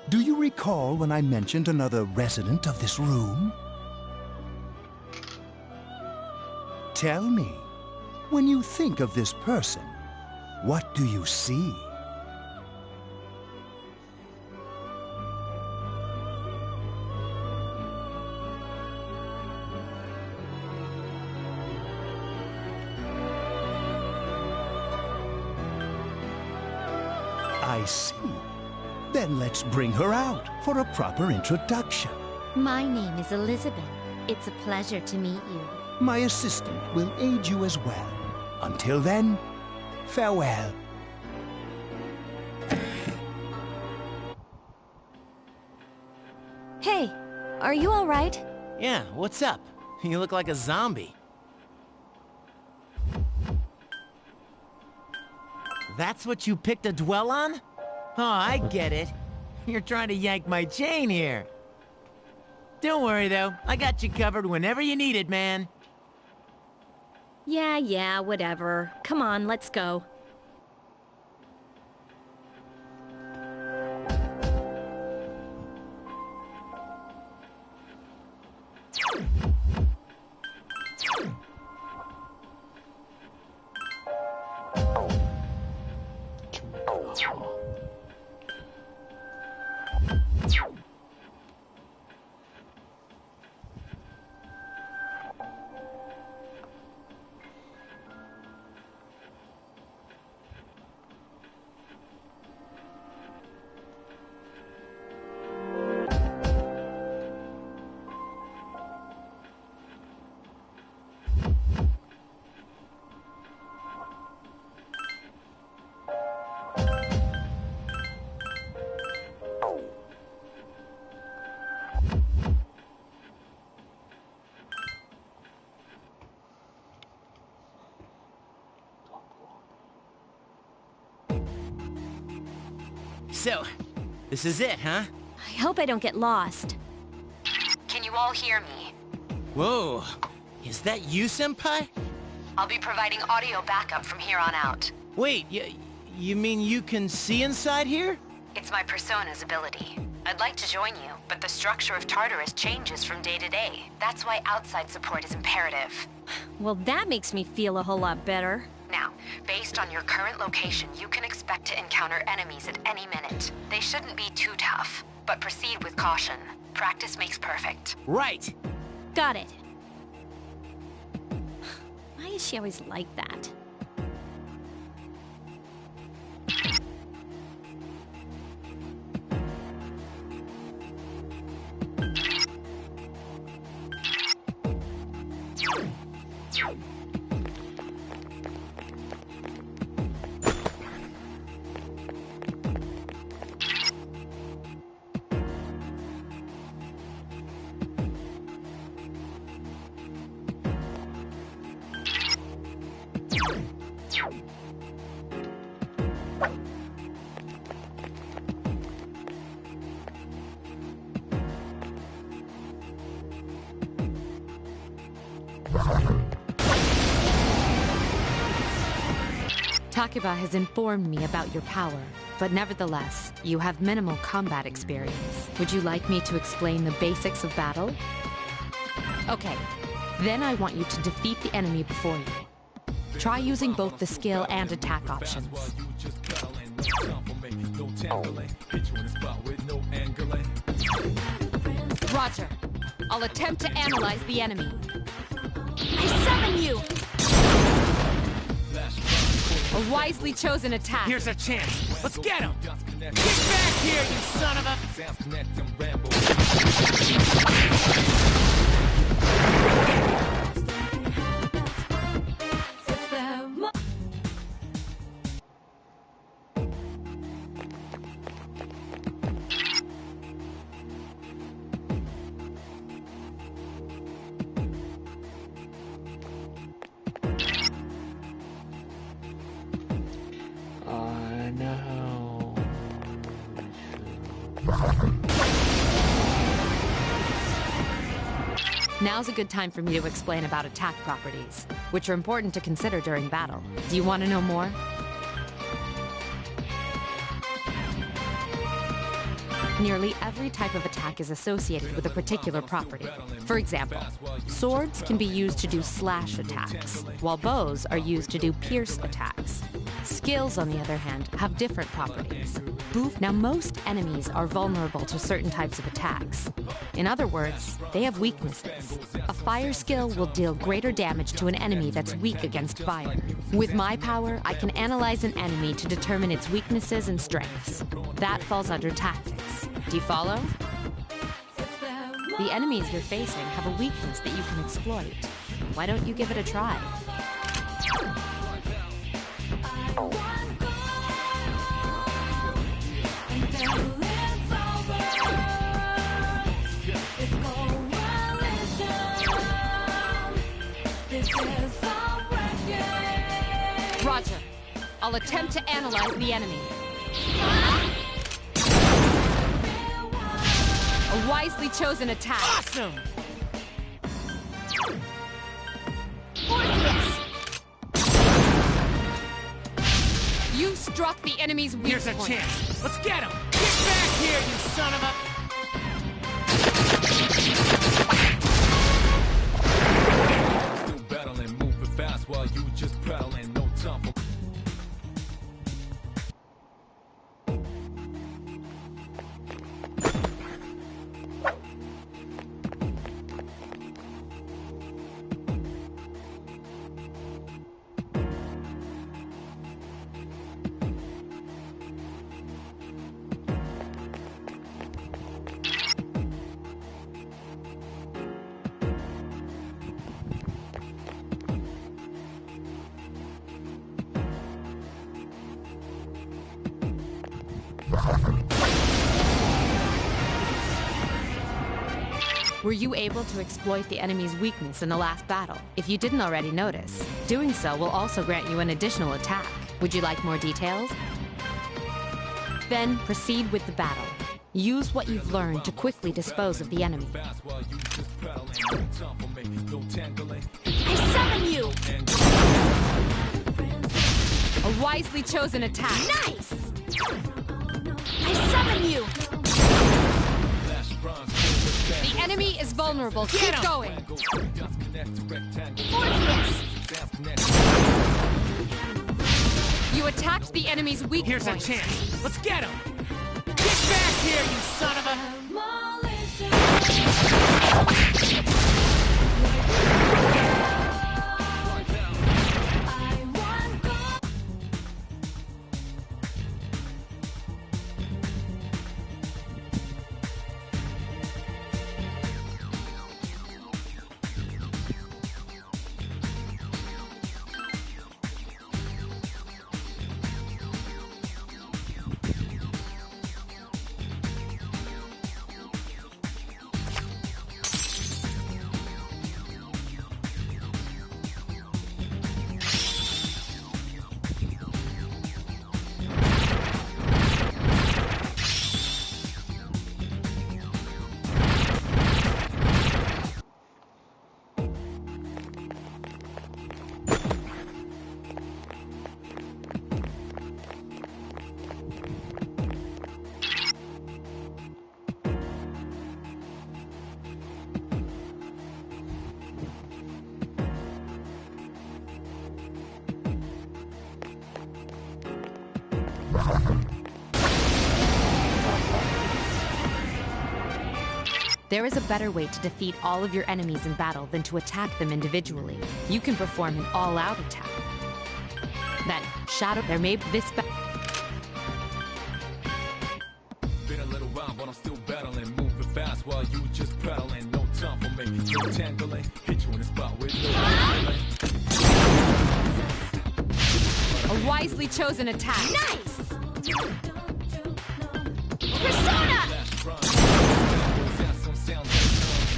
do you recall when I mentioned another resident of this room? Tell me, when you think of this person, what do you see? I see. Then let's bring her out for a proper introduction. My name is Elizabeth. It's a pleasure to meet you. My assistant will aid you as well. Until then, farewell. Hey, are you all right? Yeah, what's up? You look like a zombie. That's what you picked to dwell on? Oh, I get it. You're trying to yank my chain here. Don't worry, though. I got you covered whenever you need it, man. Yeah, whatever. Come on, let's go. So, this is it, huh? I hope I don't get lost. Can you all hear me? Whoa, is that you, Senpai? I'll be providing audio backup from here on out. Wait, you mean you can see inside here? It's my persona's ability. I'd like to join you, but the structure of Tartarus changes from day to day. That's why outside support is imperative. Well, that makes me feel a whole lot better. Now, based on your current location, you can expect to encounter enemies at any minute. They shouldn't be too tough, but proceed with caution. Practice makes perfect. Right! Got it. Why is she always like that? Takuba has informed me about your power, but nevertheless, you have minimal combat experience. Would you like me to explain the basics of battle? Okay, Then I want you to defeat the enemy before you. Try using both the skill and attack options. Roger. I'll attempt to analyze the enemy. I summon you! A wisely chosen attack. Here's our chance. Let's get him! Get back here, you son of a... No. Now's a good time for me to explain about attack properties, which are important to consider during battle. Do you want to know more? Nearly every type of attack is associated with a particular property. For example, swords can be used to do slash attacks, while bows are used to do pierce attacks. Skills, on the other hand, have different properties. Now, most enemies are vulnerable to certain types of attacks. In other words, they have weaknesses. A fire skill will deal greater damage to an enemy that's weak against fire. With my power, I can analyze an enemy to determine its weaknesses and strengths. That falls under tactics. Do you follow? The enemies you're facing have a weakness that you can exploit. Why don't you give it a try? Roger. I'll attempt to analyze the enemy. A wisely chosen attack. Awesome! You struck the enemy's weak Here's point. a chance. Let's get him! Get back here, you son of a... Still battling, moving fast while you just battling. No time for... Were you able to exploit the enemy's weakness in the last battle? If you didn't already notice, doing so will also grant you an additional attack. Would you like more details? Then proceed with the battle. Use what you've learned to quickly dispose of the enemy. I summon you! A wisely chosen attack. Nice! I summon you! The enemy is vulnerable. Keep going. You attacked the enemy's weak Here's point. a chance. Let's get him! Get back here, you son of a... There is a better way to defeat all of your enemies in battle than to attack them individually. You can perform an all-out attack. Then, Shadow, there may be this... Been a little while, but I'm still battling. Moving fast while you just pedaling. No time for me, no tangling. Hit you in the spot with no A wisely chosen attack. Nice! Persona!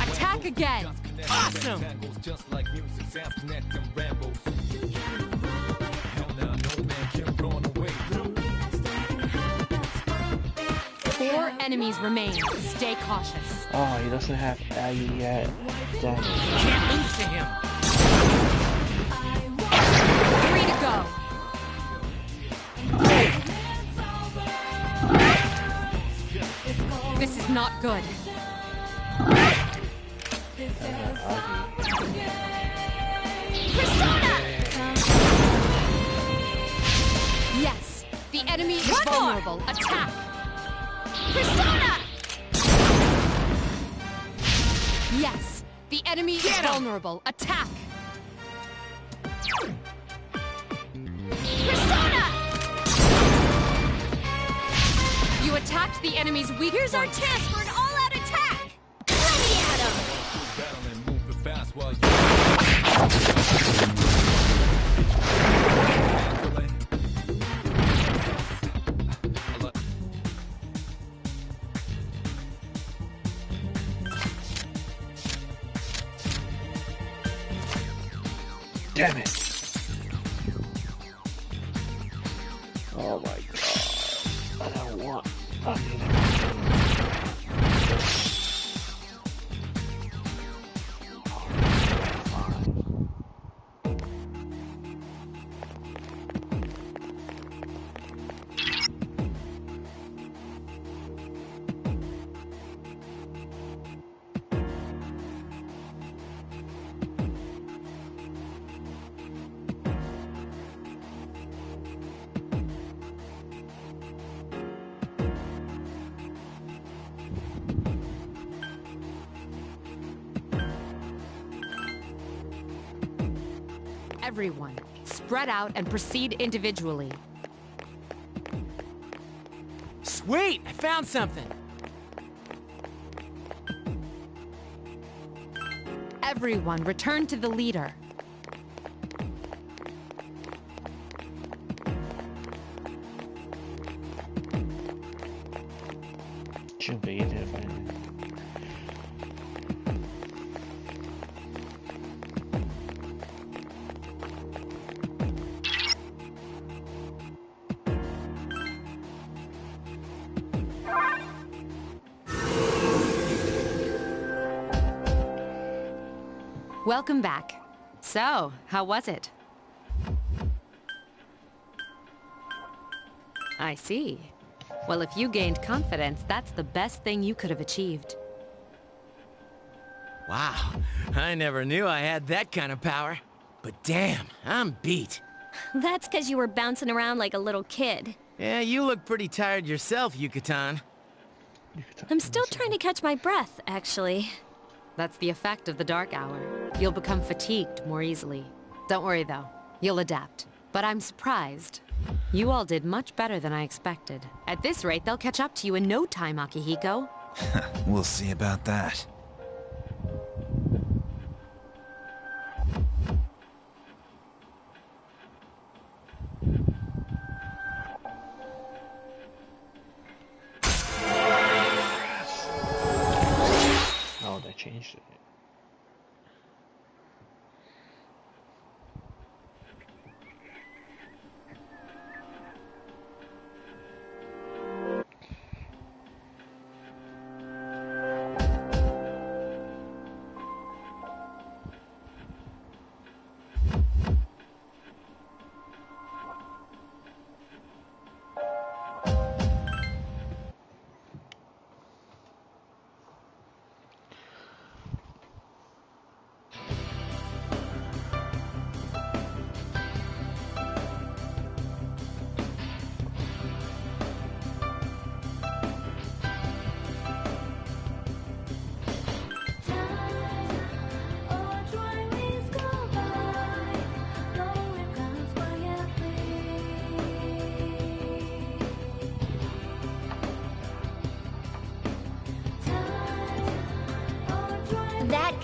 Attack again! Awesome! just like music, sounds connecting rambles. Hell now, no man can run away. 4 enemies remain. Stay cautious. Oh, he doesn't have Aggie yet. Dang it. Can't lose to him. 3 to go. This is not good. Persona! Yes, the enemy is vulnerable. Attack! Persona! Yes, the enemy is vulnerable. Attack! Persona! You attacked the enemy's weak Here's our point. chance for an all-out attack! Let me at him! Battling, moving fast while you Damn it! Oh my god. I don't want... I need Everyone, spread out and proceed individually. Sweet! I found something! Everyone, return to the leader. Junpei一定反应。Welcome back. So, how was it? I see. Well, if you gained confidence, that's the best thing you could have achieved. Wow, I never knew I had that kind of power. But damn, I'm beat. That's because you were bouncing around like a little kid. Yeah, you look pretty tired yourself, Yucatan. I'm still trying to catch my breath, actually. That's the effect of the dark hour. You'll become fatigued more easily. Don't worry, though. You'll adapt. But I'm surprised. You all did much better than I expected. At this rate, they'll catch up to you in no time, Akihiko. We'll see about that. Oh, they changed it.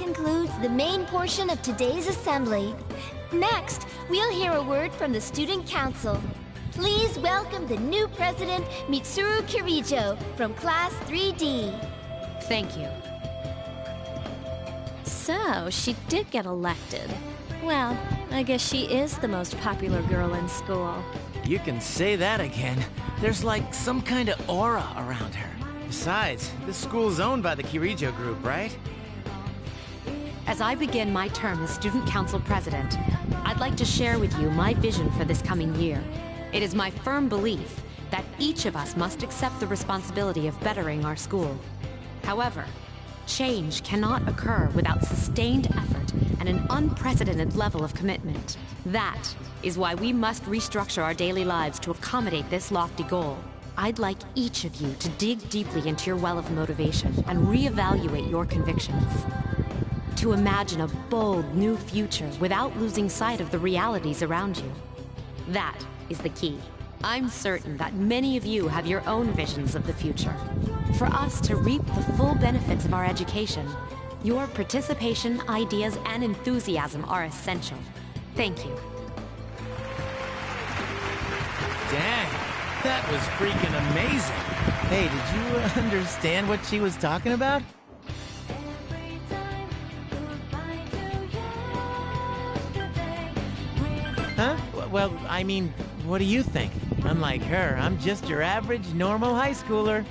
concludes the main portion of today's assembly. Next, we'll hear a word from the Student Council. Please welcome the new president, Mitsuru Kirijo, from Class 3D. Thank you. So, she did get elected. Well, I guess she is the most popular girl in school. You can say that again. There's like some kind of aura around her. Besides, this school's owned by the Kirijo group, right? As I begin my term as Student Council President, I'd like to share with you my vision for this coming year. It is my firm belief that each of us must accept the responsibility of bettering our school. However, change cannot occur without sustained effort and an unprecedented level of commitment. That is why we must restructure our daily lives to accommodate this lofty goal. I'd like each of you to dig deeply into your well of motivation and reevaluate your convictions. To imagine a bold new future without losing sight of the realities around you. That is the key. I'm certain that many of you have your own visions of the future. For us to reap the full benefits of our education, your participation, ideas, and enthusiasm are essential. Thank you. Dang, that was freaking amazing. Hey, did you understand what she was talking about? Huh? Well, I mean, what do you think? Unlike her, I'm just your average, normal high schooler.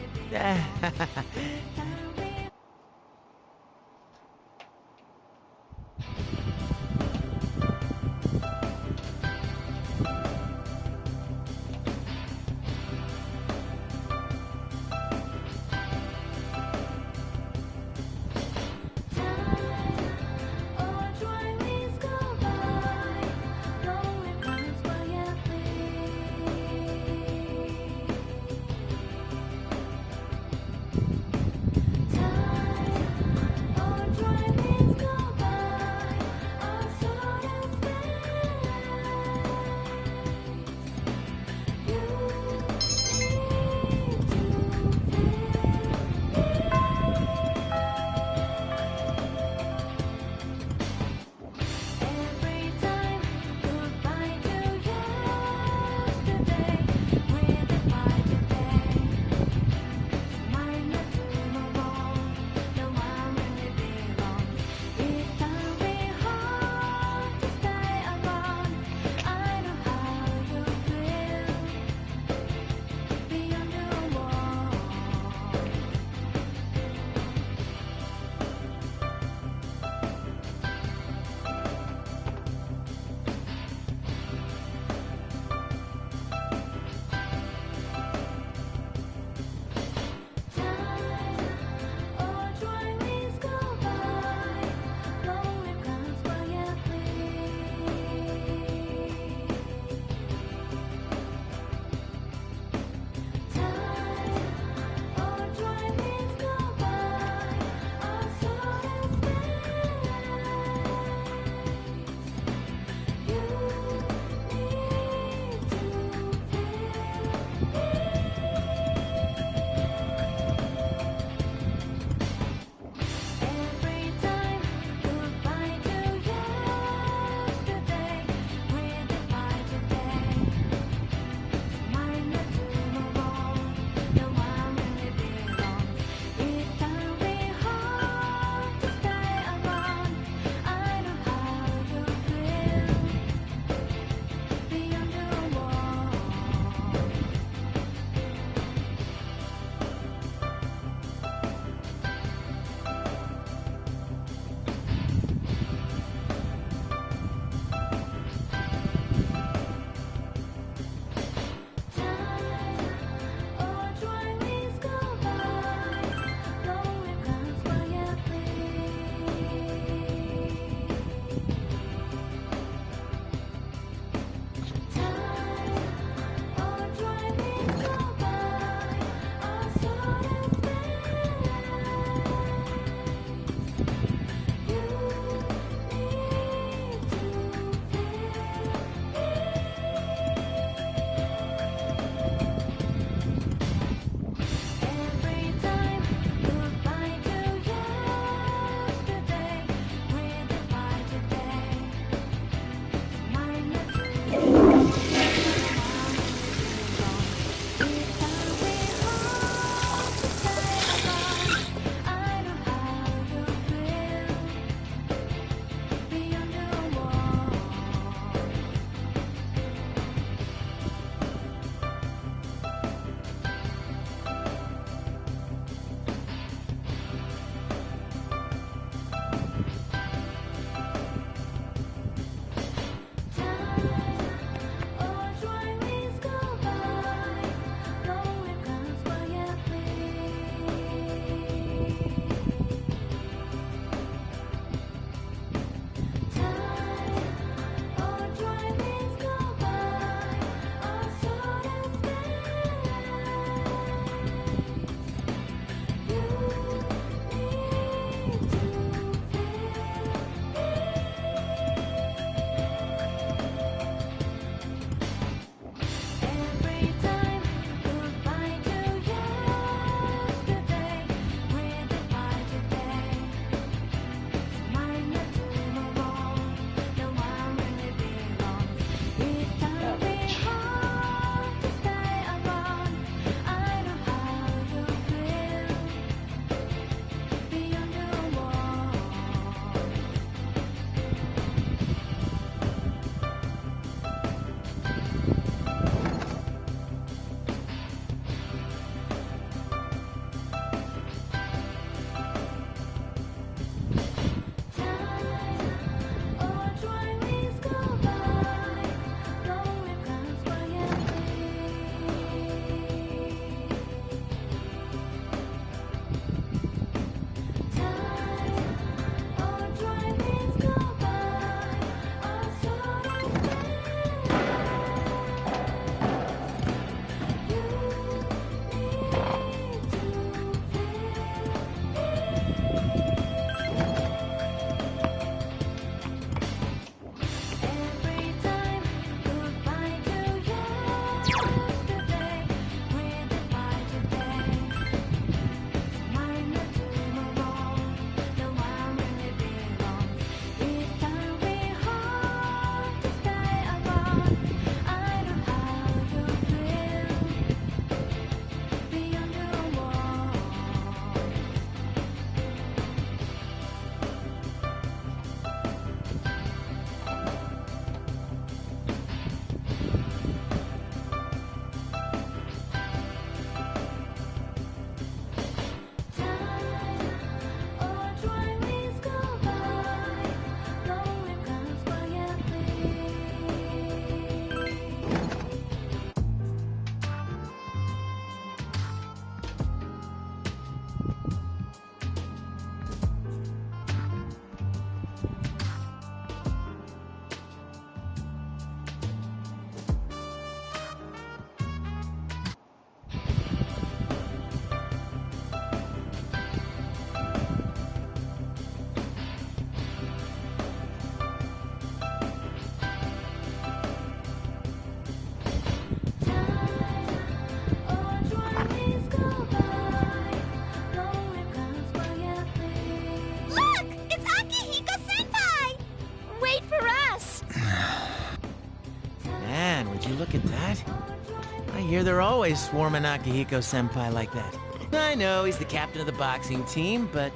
Hear they're always swarming Akihiko-senpai like that. I know he's the captain of the boxing team, but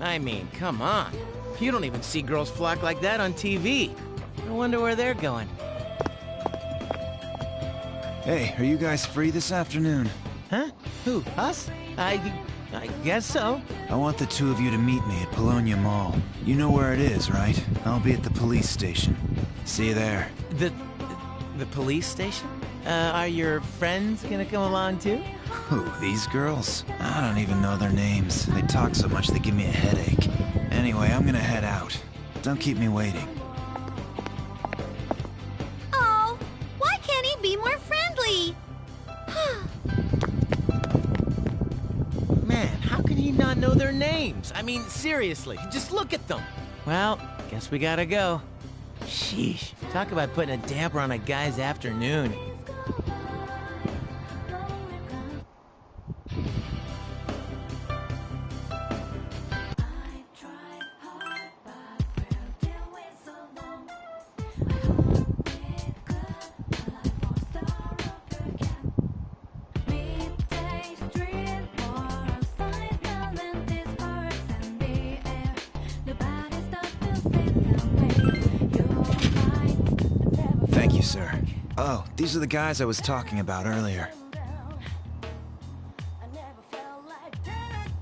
I mean, come on. You don't even see girls flock like that on TV. I wonder where they're going. Hey, are you guys free this afternoon? Huh? Who? Us? I guess so. I want the two of you to meet me at Polonia Mall. You know where it is, right? I'll be at the police station. See you there. The police station? Are your friends gonna come along too? Who, these girls? I don't even know their names. They talk so much they give me a headache. Anyway, I'm gonna head out. Don't keep me waiting. Oh, why can't he be more friendly? Man, how can he not know their names? I mean, seriously, just look at them. Well, guess we gotta go. Sheesh, talk about putting a damper on a guy's afternoon. Thank you, sir. Oh, these are the guys I was talking about earlier.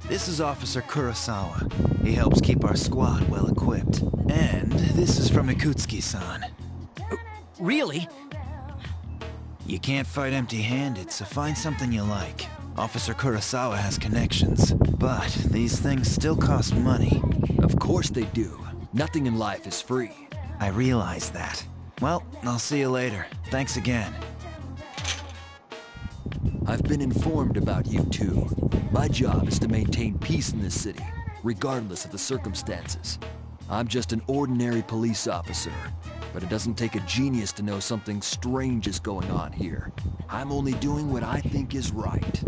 This is Officer Kurosawa. He helps keep our squad well equipped. And this is from Ikutsuki-san. Really? You can't fight empty-handed, so find something you like. Officer Kurosawa has connections, but these things still cost money. Of course they do. Nothing in life is free. I realize that. Well, I'll see you later. Thanks again. I've been informed about you two. My job is to maintain peace in this city, regardless of the circumstances. I'm just an ordinary police officer, but it doesn't take a genius to know something strange is going on here. I'm only doing what I think is right.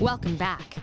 Welcome back.